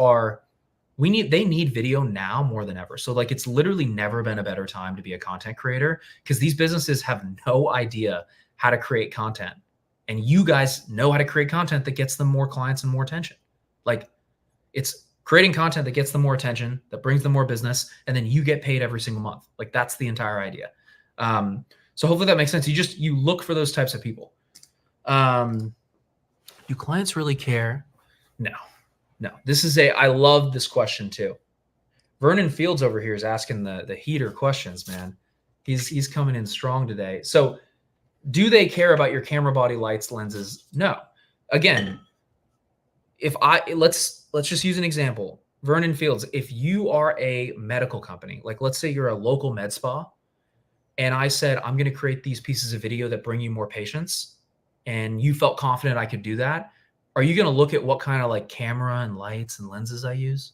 they need video now more than ever. So like, it's literally never been a better time to be a content creator, because these businesses have no idea how to create content. And you guys know how to create content that gets them more clients and more attention. Like, it's creating content that gets them more attention, that brings them more business, and then you get paid every single month. Like, that's the entire idea. So hopefully that makes sense. You look for those types of people. Do clients really care? No. I love this question too. Vernon Fields over here is asking the heater questions, man. He's coming in strong today. So do they care about your camera body, lights, lenses? No. Again, let's just use an example. Vernon Fields, if you are a medical company, like let's say you're a local med spa, and I said, I'm going to create these pieces of video that bring you more patients, and you felt confident I could do that, are you going to look at what kind of like camera and lights and lenses I use?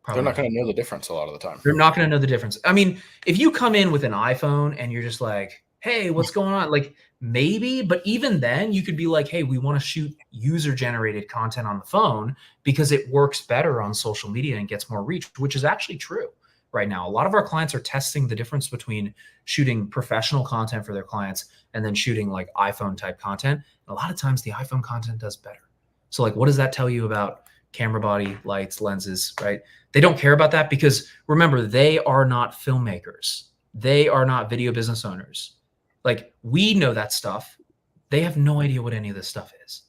Probably They're not going to know the difference a lot of the time. They're not going to know the difference. I mean, if you come in with an iPhone and you're just like, hey, what's going on? Like maybe, but even then you could be like, hey, we want to shoot user generated content on the phone because it works better on social media and gets more reach, which is actually true right now. A lot of our clients are testing the difference between shooting professional content for their clients and then shooting like iPhone type content. And a lot of times the iPhone content does better. So like, what does that tell you about camera body, lights, lenses, right? They don't care about that because remember, they are not filmmakers. They are not video business owners. Like we know that stuff. They have no idea what any of this stuff is.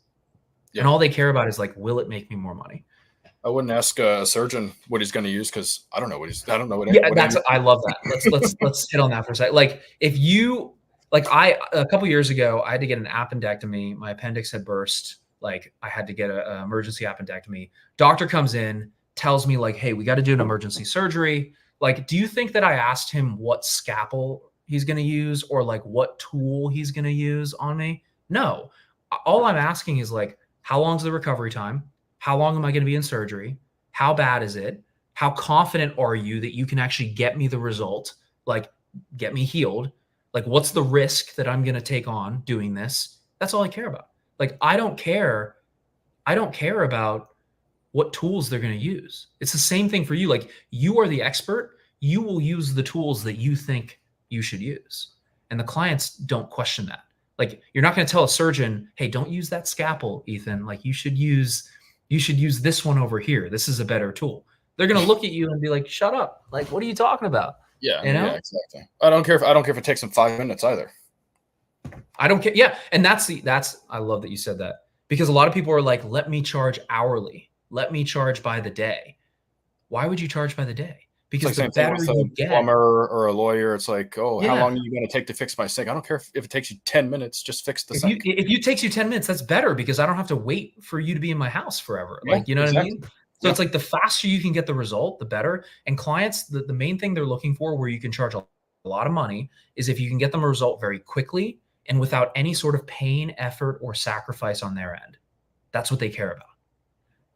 Yeah. And all they care about is like, will it make me more money? I wouldn't ask a surgeon what he's going to use because I don't know what he's. I don't know what. Yeah, I love that. Let's hit on that for a second. Like if you like, a couple years ago, I had to get an appendectomy. My appendix had burst. Like I had to get an emergency appendectomy. Doctor comes in, tells me like, hey, we got to do an emergency surgery. Like, do you think that I asked him what scalpel he's going to use or like what tool he's going to use on me? No. All I'm asking is like, how long's the recovery time? How long am I going to be in surgery? How bad is it? How confident are you that you can actually get me the result? Like get me healed? Like what's the risk that I'm going to take on doing this? That's all I care about. Like, I don't care about what tools they're going to use. It's the same thing for you. Like you are the expert. You will use the tools that you think you should use. And the clients don't question that. Like you're not going to tell a surgeon, hey, don't use that scalpel, Ethan. Like you should use this one over here. This is a better tool. They're going to look at you and be like, shut up. Like, what are you talking about? Yeah. You know? Yeah, exactly. I don't care if it takes them 5 minutes either. I don't care. Yeah. And I love that you said that because a lot of people are like, let me charge hourly. Let me charge by the day. Why would you charge by the day? Because like the better you get, plumber or a lawyer, it's like, oh, yeah. How long are you going to take to fix my sink? I don't care if it takes you 10 minutes, just fix the sink. If it takes you 10 minutes, that's better because I don't have to wait for you to be in my house forever. Yeah, like, you know exactly. What I mean? So it's like the faster you can get the result, the better. And clients, the main thing they're looking for where you can charge a lot of money is if you can get them a result very quickly and without any sort of pain, effort, or sacrifice on their end. That's what they care about.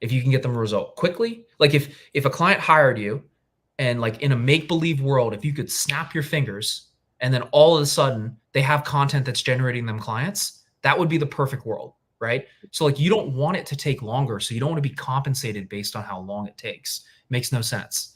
If you can get them a result quickly, like if a client hired you and like in a make-believe world, if you could snap your fingers and then all of a sudden they have content that's generating them clients, that would be the perfect world, right? So like you don't want it to take longer. So you don't want to be compensated based on how long it takes. Makes no sense.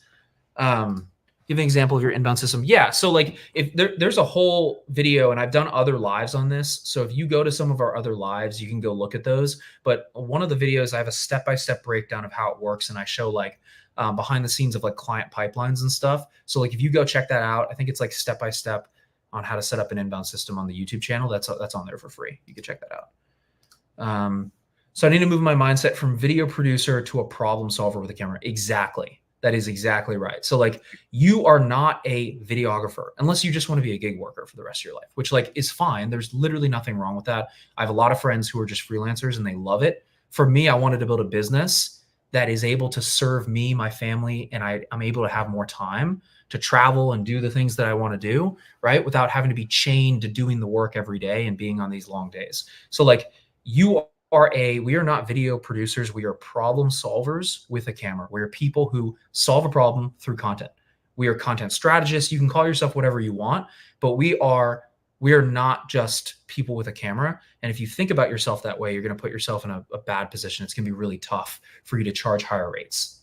Give an example of your inbound system. Yeah. So like if there's a whole video and I've done other lives on this. So if you go to some of our other lives, you can go look at those. But one of the videos, I have a step-by-step breakdown of how it works. And I show like behind the scenes of like client pipelines and stuff. So like if you go check that out, I think it's like step-by-step on how to set up an inbound system on the YouTube channel. That's on there for free. You can check that out. So I need to move my mindset from video producer to a problem solver with a camera. Exactly. That is exactly right. So like you are not a videographer unless you just want to be a gig worker for the rest of your life, which like is fine. There's literally nothing wrong with that. I have a lot of friends who are just freelancers and they love it. For me, I wanted to build a business that is able to serve me, my family, and I'm able to have more time to travel and do the things that I want to do, right? Without having to be chained to doing the work every day and being on these long days. So like we are not video producers. We are problem solvers with a camera. We are people who solve a problem through content. We are content strategists. You can call yourself whatever you want, but we are not just people with a camera. And if you think about yourself that way, you're going to put yourself in a bad position. It's going to be really tough for you to charge higher rates,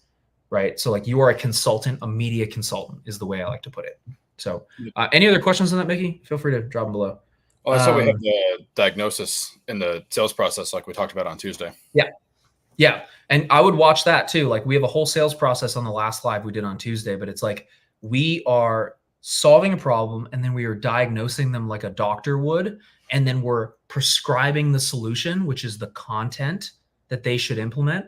right? So like you are a consultant, a media consultant is the way I like to put it. So any other questions on that, Mickey? Feel free to drop them below. Oh, I saw we have the diagnosis in the sales process like we talked about on Tuesday. Yeah. Yeah. And I would watch that too. Like we have a whole sales process on the last live we did on Tuesday, but it's like we are solving a problem and then we are diagnosing them like a doctor would. And then we're prescribing the solution, which is the content that they should implement.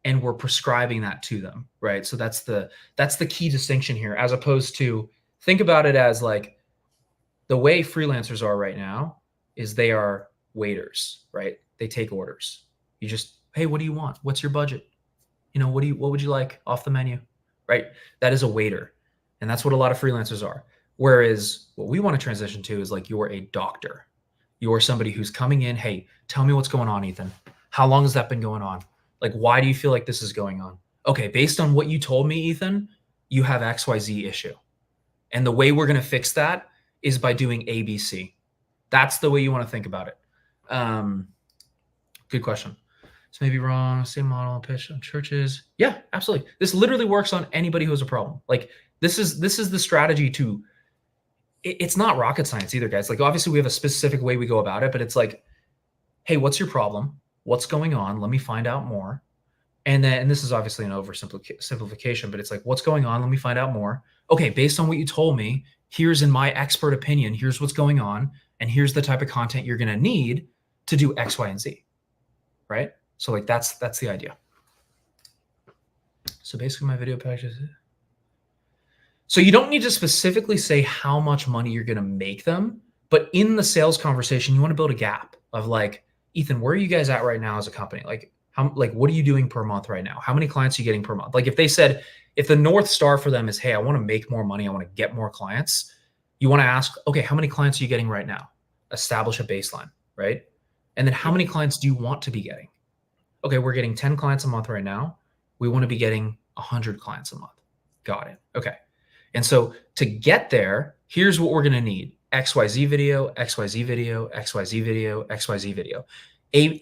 And we're prescribing that to them, right? So that's the key distinction here, as opposed to think about it as like, the way freelancers are right now is they are waiters, right? They take orders. You just, hey, what do you want? What's your budget? You know, what would you like off the menu, right? That is a waiter. And that's what a lot of freelancers are. Whereas what we want to transition to is like, you're a doctor. You're somebody who's coming in. Hey, tell me what's going on, Ethan. How long has that been going on? Like, why do you feel like this is going on? Okay, based on what you told me, Ethan, you have XYZ issue. And the way we're going to fix that is by doing ABC. That's the way you want to think about it. Good question. This may be wrong. Same model pitch on churches. Yeah, absolutely. This literally works on anybody who has a problem. Like this is the strategy to, it's not rocket science either, guys. Like obviously we have a specific way we go about it, but it's like, hey, what's your problem? What's going on? Let me find out more. And then, and this is obviously an oversimplification, but it's like, what's going on? Let me find out more. Okay, based on what you told me, here's in my expert opinion, here's what's going on. And here's the type of content you're going to need to do X, Y, and Z. Right? So like that's the idea. So basically my video packages. So you don't need to specifically say how much money you're going to make them, but in the sales conversation, you want to build a gap of like, Ethan, where are you guys at right now as a company? Like what are you doing per month right now? How many clients are you getting per month? Like if they said, if the North Star for them is, hey, I want to make more money, I want to get more clients, you want to ask, okay, how many clients are you getting right now? Establish a baseline, right? And then how many clients do you want to be getting? Okay, we're getting 10 clients a month right now. We want to be getting 100 clients a month. Got it. Okay. And so to get there, here's what we're going to need. XYZ video, XYZ video, XYZ video, XYZ video.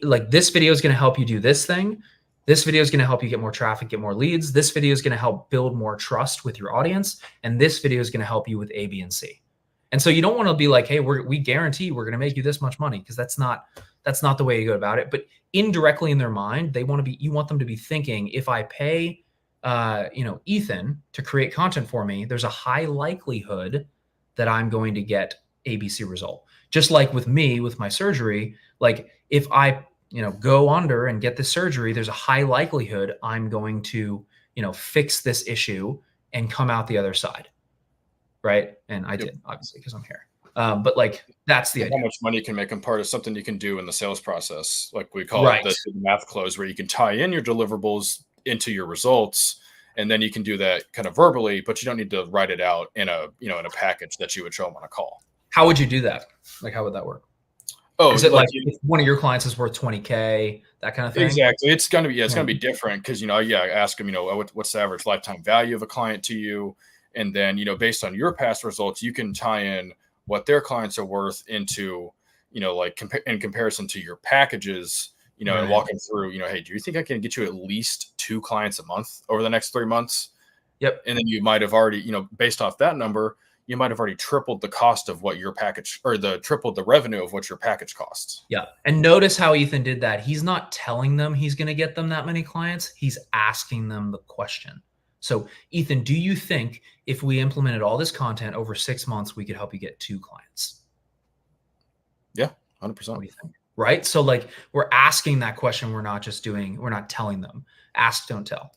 Like this video is going to help you do this thing. This video is going to help you get more traffic, get more leads. This video is going to help build more trust with your audience. And this video is going to help you with A, B, and C. And so you don't want to be like, hey, we guarantee we're going to make you this much money, because that's not the way you go about it. But indirectly in their mind, you want them to be thinking, if I pay, Ethan to create content for me, there's a high likelihood that I'm going to get ABC result. Just like with me, with my surgery, like if I, go under and get this surgery, there's a high likelihood I'm going to, fix this issue and come out the other side. Right. And I did, obviously, because I'm here. But like, that's the idea. How much money you can make them part of something you can do in the sales process. Like we call it the math close, where you can tie in your deliverables into your results. And then you can do that kind of verbally, but you don't need to write it out in a package that you would show them on a call. How would you do that? Like, how would that work? Oh, is it like if one of your clients is worth 20K, that kind of thing? Exactly. It's going to be, going to be different. Cause ask them, what's the average lifetime value of a client to you? And then, based on your past results, you can tie in what their clients are worth into, in comparison to your packages, and walk them through, hey, do you think I can get you at least 2 clients a month over the next 3 months? Yep. And then you might have already, based off that number, you might have already tripled the cost of what your package, or tripled the revenue of what your package costs. Yeah. And notice how Ethan did that. He's not telling them he's going to get them that many clients. He's asking them the question. So Ethan, do you think if we implemented all this content over 6 months, we could help you get 2 clients? Yeah, 100%. What do you think? Right. So like we're asking that question. We're not telling them. Ask, don't tell.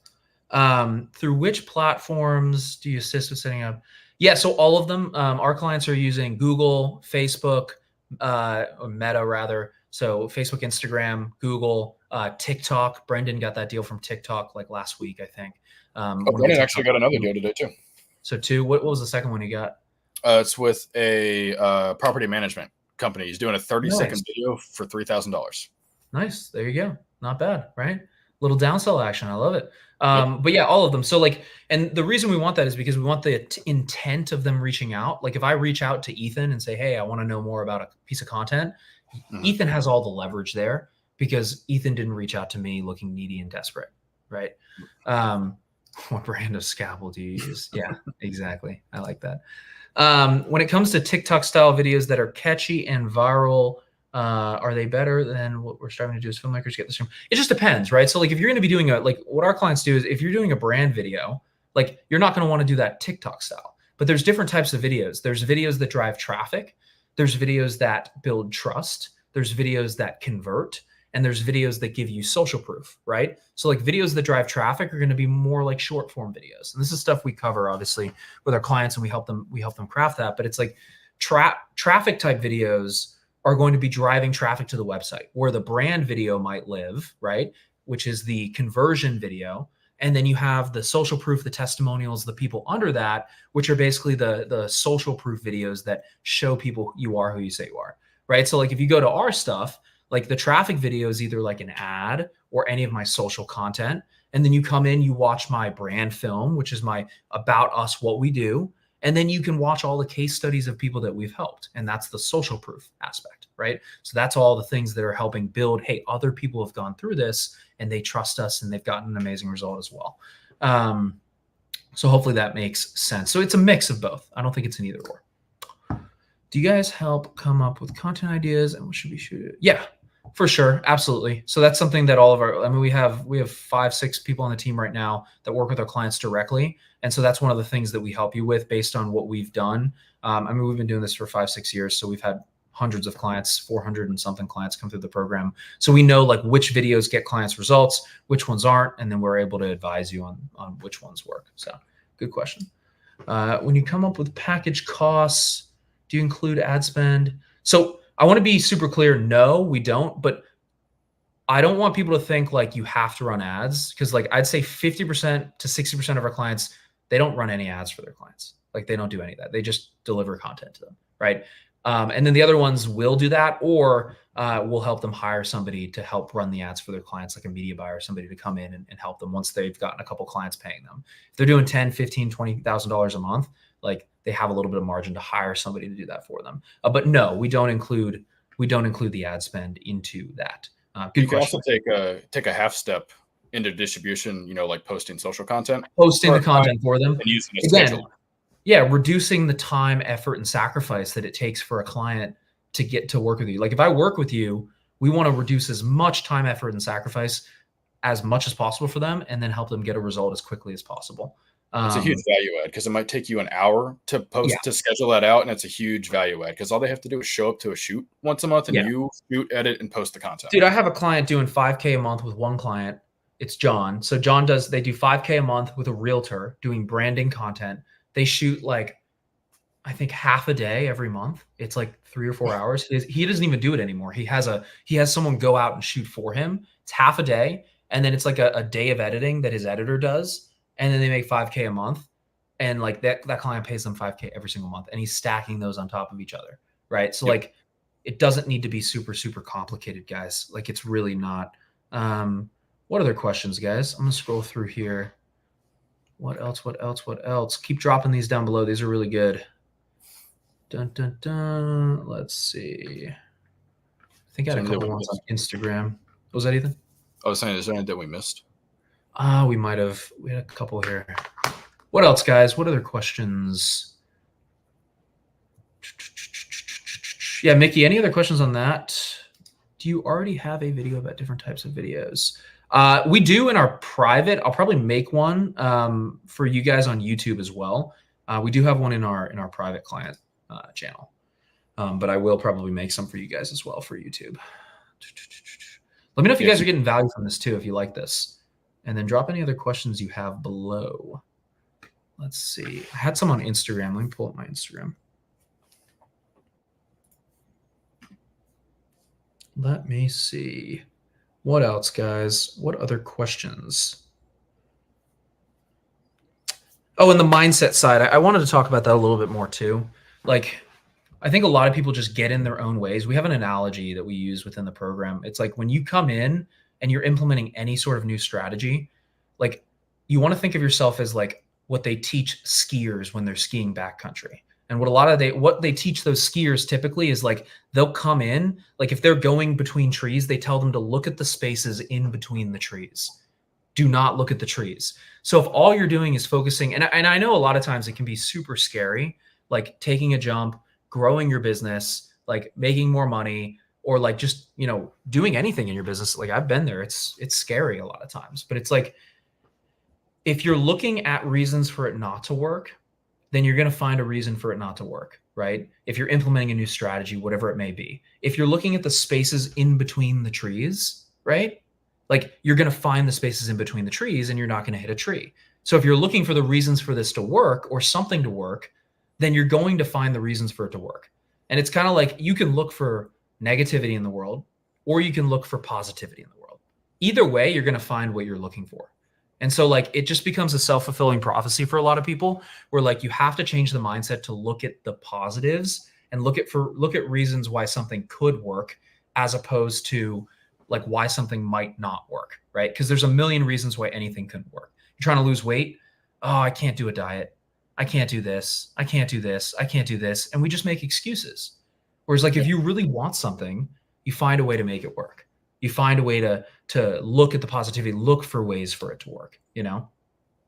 Through which platforms do you assist with setting up? Yeah. So all of them, our clients are using Google, Facebook, or Meta rather. So Facebook, Instagram, Google, TikTok. Brendan got that deal from TikTok like last week, I think. Brendan actually got another deal today too. So 2, what was the second one you got? It's with a property management company. He's doing a 30-second video for $3,000. Nice. There you go. Not bad, right? Little downsell action. I love it. But yeah, all of them. So like, and the reason we want that is because we want the intent of them reaching out. Like if I reach out to Ethan and say, hey, I want to know more about a piece of content, Ethan has all the leverage there because Ethan didn't reach out to me looking needy and desperate, right? What brand of scalpel do you use? Yeah, exactly. I like that. When it comes to TikTok style videos that are catchy and viral, are they better than what we're starting to do as filmmakers get this from? It just depends, right? So like if you're going to be doing like what our clients do is if you're doing a brand video, like you're not going to want to do that TikTok style, but there's different types of videos. There's videos that drive traffic. There's videos that build trust. There's videos that convert. And there's videos that give you social proof, right? So like videos that drive traffic are going to be more like short form videos. And this is stuff we cover obviously with our clients and we help them craft that. But it's like traffic type videos are going to be driving traffic to the website where the brand video might live, right? Which is the conversion video. And then you have the social proof, the testimonials, the people under that, which are basically the social proof videos that show people you are who you say you are, right? So like if you go to our stuff, like the traffic video is either like an ad or any of my social content. And then you come in, you watch my brand film, which is my about us, what we do. And then you can watch all the case studies of people that we've helped. And that's the social proof aspect, right? So that's all the things that are helping build, hey, other people have gone through this and they trust us and they've gotten an amazing result as well. So hopefully that makes sense. So it's a mix of both. I don't think it's an either or. Do you guys help come up with content ideas and what should we shoot it? Yeah, for sure. Absolutely. So that's something that all of our, I mean, we have 5-6 people on the team right now that work with our clients directly. And so that's one of the things that we help you with based on what we've done. I mean, we've been doing this for 5-6 years. So we've had hundreds of clients, 400 and something clients come through the program. So we know like which videos get clients results, which ones aren't. And then we're able to advise you on which ones work. So good question. When you come up with package costs, do you include ad spend? So I want to be super clear. No, we don't. But I don't want people to think like you have to run ads, because like I'd say 50% to 60% of our clients, they don't run any ads for their clients. Like they don't do any of that. They just deliver content to them, right? And then the other ones will do that, or we'll help them hire somebody to help run the ads for their clients, like a media buyer, somebody to come in and help them once they've gotten a couple clients paying them. If they're doing $10,000, $15,000, $20,000 a month, like they have a little bit of margin to hire somebody to do that for them. But no, we don't include the ad spend into that. You can also take a half step into distribution, like posting social content. Posting the content for them. And using a Again, scheduler. Yeah, reducing the time, effort, and sacrifice that it takes for a client to get to work with you. Like if I work with you, we want to reduce as much time, effort, and sacrifice as much as possible for them, and then help them get a result as quickly as possible. It's a huge value add, because it might take you an hour to post to schedule that out, and it's a huge value add because all they have to do is show up to a shoot once a month, and you shoot, edit, and post the content. Dude, I have a client doing $5K a month with one client. It's John. So John they do $5K a month with a realtor doing branding content. They shoot like, I think half a day every month. It's like 3 or 4 hours. He doesn't even do it anymore. He has someone go out and shoot for him. It's half a day. And then it's like a day of editing that his editor does. And then they make $5K a month. And like that client pays them $5K every single month. And he's stacking those on top of each other. Right. So like, it doesn't need to be super, super complicated, guys. Like it's really not. What other questions, guys? I'm going to scroll through here. What else? Keep dropping these down below. These are really good. Dun, dun, dun. Let's see. I think I had a couple ones on Instagram. What was that, Ethan? I was saying, is there anything that we missed? We might have. We had a couple here. What else, guys? What other questions? Yeah, Mickey, any other questions on that? Do you already have a video about different types of videos? We do in our private. I'll probably make one for you guys on YouTube as well. We do have one in our private client channel, but I will probably make some for you guys as well for YouTube. Let me know if you guys are getting value from this too, if you like this, and then drop any other questions you have below. Let's see. I had some on Instagram. Let me pull up my Instagram. Let me see. What else, guys? What other questions? Oh, and the mindset side. I wanted to talk about that a little bit more too. Like, I think a lot of people just get in their own ways. We have an analogy that we use within the program. It's like when you come in and you're implementing any sort of new strategy, like you want to think of yourself as like what they teach skiers when they're skiing backcountry. And what they teach those skiers typically is like they'll come in, like if they're going between trees, they tell them to look at the spaces in between the trees. Do not look at the trees. So if all you're doing is focusing, and I know a lot of times it can be super scary, like taking a jump, growing your business, like making more money, or like just, doing anything in your business. Like I've been there. It's scary a lot of times, but it's like, if you're looking at reasons for it not to work, then you're going to find a reason for it not to work, right? If you're implementing a new strategy, whatever it may be. If you're looking at the spaces in between the trees, right? Like you're going to find the spaces in between the trees and you're not going to hit a tree. So if you're looking for the reasons for this to work or something to work, then you're going to find the reasons for it to work. And it's kind of like you can look for negativity in the world or you can look for positivity in the world. Either way, you're going to find what you're looking for. And so like, it just becomes a self-fulfilling prophecy for a lot of people where like, you have to change the mindset to look at the positives and look at reasons why something could work as opposed to like why something might not work, right? Because there's a million reasons why anything couldn't work. You're trying to lose weight. Oh, I can't do a diet. I can't do this. I can't do this. I can't do this. And we just make excuses. Whereas like if you really want something, you find a way to make it work. You find a way to look at the positivity, look for ways for it to work, you know?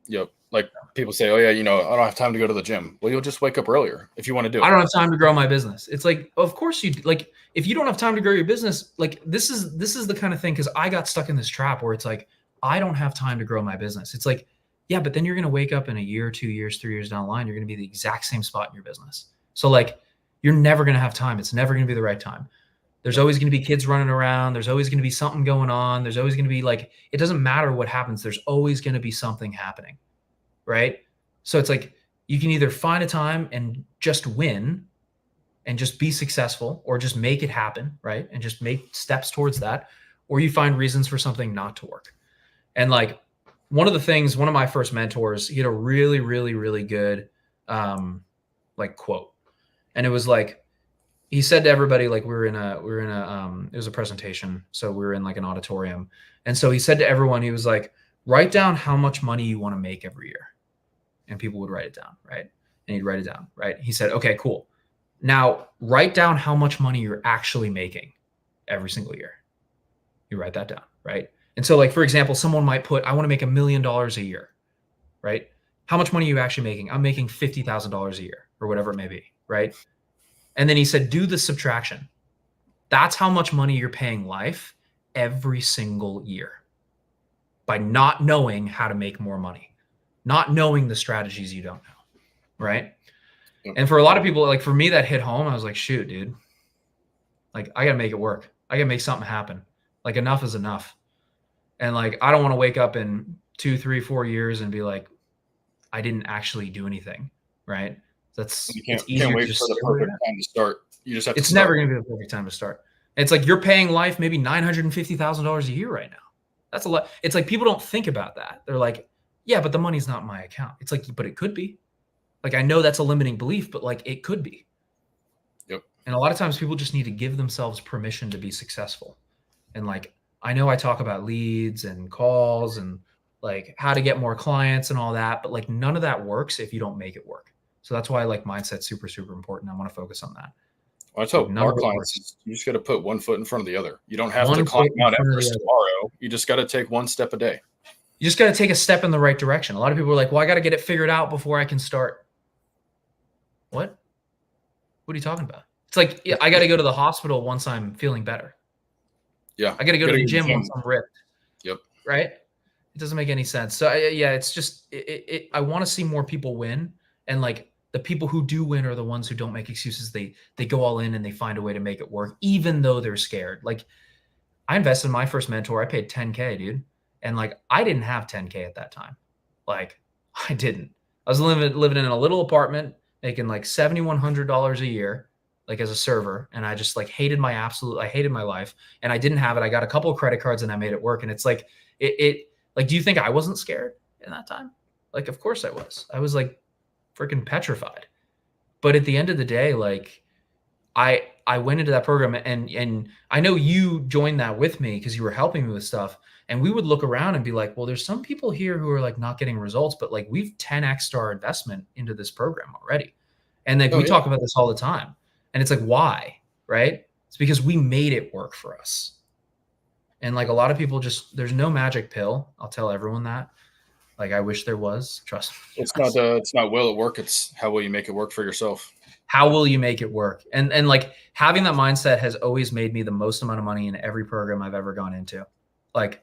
Yep. Like people say, oh yeah, you know, I don't have time to go to the gym. Well, you'll just wake up earlier if you want to do it. I don't have time to grow my business. It's like, of course you like, if you don't have time to grow your business, like this is the kind of thing, because I got stuck in this trap where it's like, I don't have time to grow my business. It's like, yeah, but then you're going to wake up in a year, 2 years, 3 years down the line, you're going to be the exact same spot in your business. So like, you're never going to have time. It's never going to be the right time. There's always going to be kids running around. There's always going to be something going on. There's always going to be like, it doesn't matter what happens. There's always going to be something happening. Right. So it's like, you can either find a time and just win and just be successful, or just make it happen. Right. And just make steps towards that. Or you find reasons for something not to work. And like, one of my first mentors, he had a really, really, really good, like quote. And it was like, he said to everybody, like it was a presentation. So we were in like an auditorium. And so he said to everyone, he was like, write down how much money you want to make every year. And people would write it down. Right. And he'd write it down. Right. He said, okay, cool. Now write down how much money you're actually making every single year. You write that down. Right. And so like, for example, someone might put, I want to make $1 million a year. Right. How much money are you actually making? I'm making $50,000 a year, or whatever it may be. Right. And then he said, do the subtraction. That's how much money you're paying life every single year by not knowing how to make more money, not knowing the strategies you don't know. Right. Yep. And for a lot of people, like for me, that hit home. I was like, shoot, dude, like I got to make it work. I got to make something happen. Like enough is enough. And like, I don't want to wake up in 2, 3, 4 years and be like, I didn't actually do anything. Right. It's easier can't wait to just for the perfect time to start. You just have to It's never going to be the perfect time to start. It's like you're paying life maybe $950,000 a year right now. That's a lot. It's like people don't think about that. They're like, yeah, but the money's not in my account. It's like, but it could be. Like, I know that's a limiting belief, but like it could be. Yep. And a lot of times people just need to give themselves permission to be successful. And like, I know I talk about leads and calls and like how to get more clients and all that, but like none of that works if you don't make it work. So that's why like mindset's super, super important. I want to focus on that. Well, I tell our clients, you just got to put one foot in front of the other. You don't have to climb Mount Everest tomorrow. You just got to take one step a day. You just got to take a step in the right direction. A lot of people are like, well, I got to get it figured out before I can start. What? What are you talking about? It's like, yeah, I got to go to the hospital once I'm feeling better. Yeah. I got to go to the gym once I'm ripped. Yep. Right? It doesn't make any sense. So yeah, it's just, I want to see more people win. And like the people who do win are the ones who don't make excuses. They go all in and they find a way to make it work, even though they're scared. Like I invested in my first mentor. I paid $10K, dude. And like, I didn't have $10K at that time. Like I didn't. I was living in a little apartment, making like $7,100 a year, like as a server. And I just like I hated my life, and I didn't have it. I got a couple of credit cards and I made it work. And it's like, like, do you think I wasn't scared in that time? Like, of course I was. I was like freaking petrified. But at the end of the day, like I went into that program, and I know you joined that with me because you were helping me with stuff. And we would look around and be like, well, there's some people here who are like not getting results, but like we've 10x our investment into this program already. And then we talk about this all the time. And it's like, why? Right? It's because we made it work for us. And like a lot of people there's no magic pill. I'll tell everyone that. Like I wish there was. Trust me. It's not will it work. It's how will you make it work for yourself? How will you make it work? And like having that mindset has always made me the most amount of money in every program I've ever gone into. Like,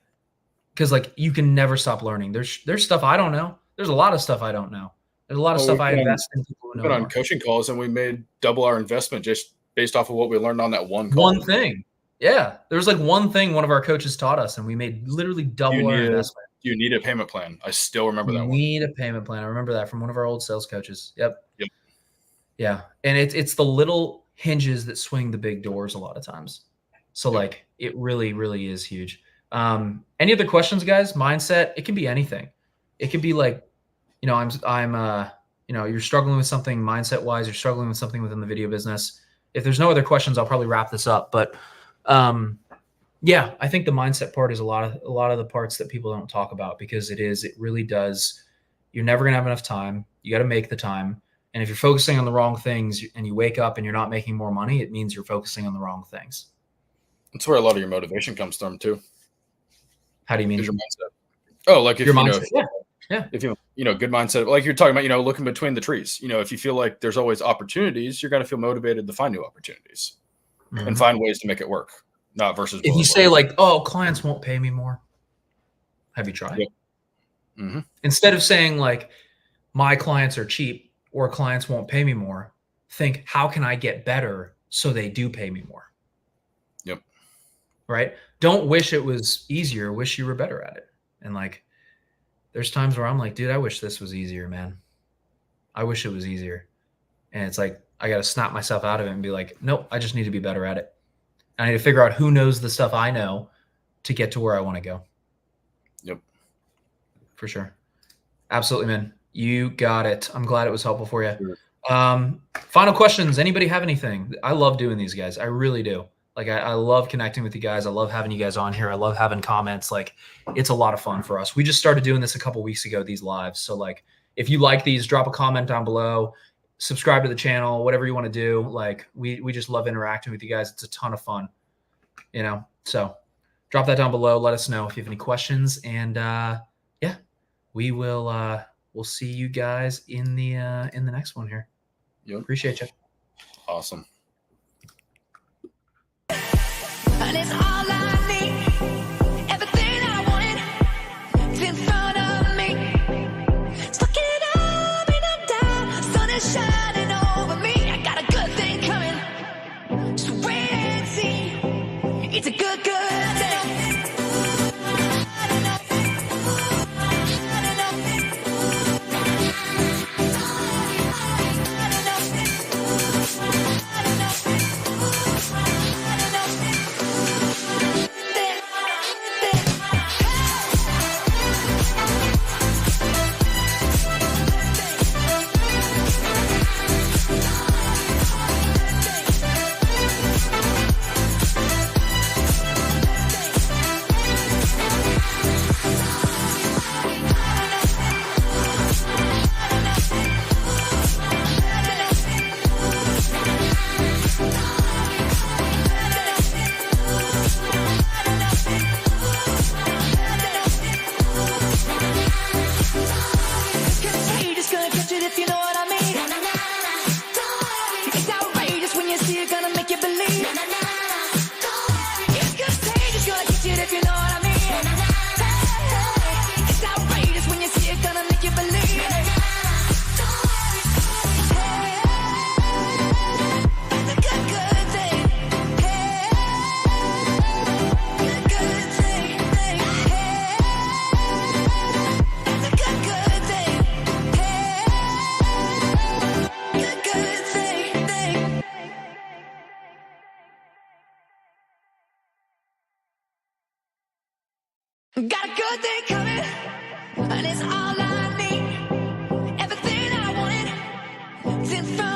because like you can never stop learning. There's stuff I don't know. There's a lot of stuff I don't know. There's a lot of stuff I invest in people who know. We've been on coaching calls and we made double our investment just based off of what we learned on that one call. One thing. Yeah. There was like one thing one of our coaches taught us, and we made literally double our investment. You need a payment plan. I still remember that one. You need a payment plan. I remember that from one of our old sales coaches. Yep. Yeah. And it's the little hinges that swing the big doors a lot of times. So like it really, really is huge. Any other questions, guys? Mindset, it can be anything. It could be like, you know, you're struggling with something mindset wise, you're struggling with something within the video business. If there's no other questions, I'll probably wrap this up. But yeah, I think the mindset part is a lot of the parts that people don't talk about, because it really does. You're never going to have enough time. You got to make the time. And if you're focusing on the wrong things and you wake up and you're not making more money, it means you're focusing on the wrong things. That's where a lot of your motivation comes from too. How do you mean? Your mindset. Oh, like if your you mindset. know, yeah. If you good mindset, like you're talking about, looking between the trees. If you feel like there's always opportunities, you're going to feel motivated to find new opportunities and find ways to make it work. Not versus. If you say like, oh, clients won't pay me more. Have you tried? Yep. Mm-hmm. Instead of saying like, my clients are cheap or clients won't pay me more, think, how can I get better so they do pay me more? Yep. Right? Don't wish it was easier. Wish you were better at it. And like, there's times where I'm like, dude, I wish this was easier, man. I wish it was easier. And it's like, I got to snap myself out of it and be like, nope, I just need to be better at it. And I need to figure out who knows the stuff I know to get to where I want to go. Yep. For sure. Absolutely, man. You got it. I'm glad it was helpful for you. Sure. Final questions. Anybody have anything? I love doing these, guys. I really do. Like, I love connecting with you guys. I love having you guys on here. I love having comments. Like, it's a lot of fun for us. We just started doing this a couple weeks ago, these lives. So like, if you like these, drop a comment down below, subscribe to the channel, whatever you want to do. Like, we just love interacting with you guys. It's a ton of fun, so drop that down below. Let us know if you have any questions. And yeah, we will, we'll see you guys in the next one here. Yep. Appreciate you. Awesome. And it's all I need. Everything I wanted is in front of me. Stuck it up and I'm down. Sun is shining over me. I got a good thing coming. So wait and see. It's a good thing. If you know what I mean. It's outrageous when you see it, gonna make you believe. It's contagious, gonna catch it if you know what I mean. It's outrageous when you see it, gonna make you believe. It's a good, good thing. Good, good thing. It's a good, good thing. Got a good thing coming, and it's all I need. Everything I wanted is in front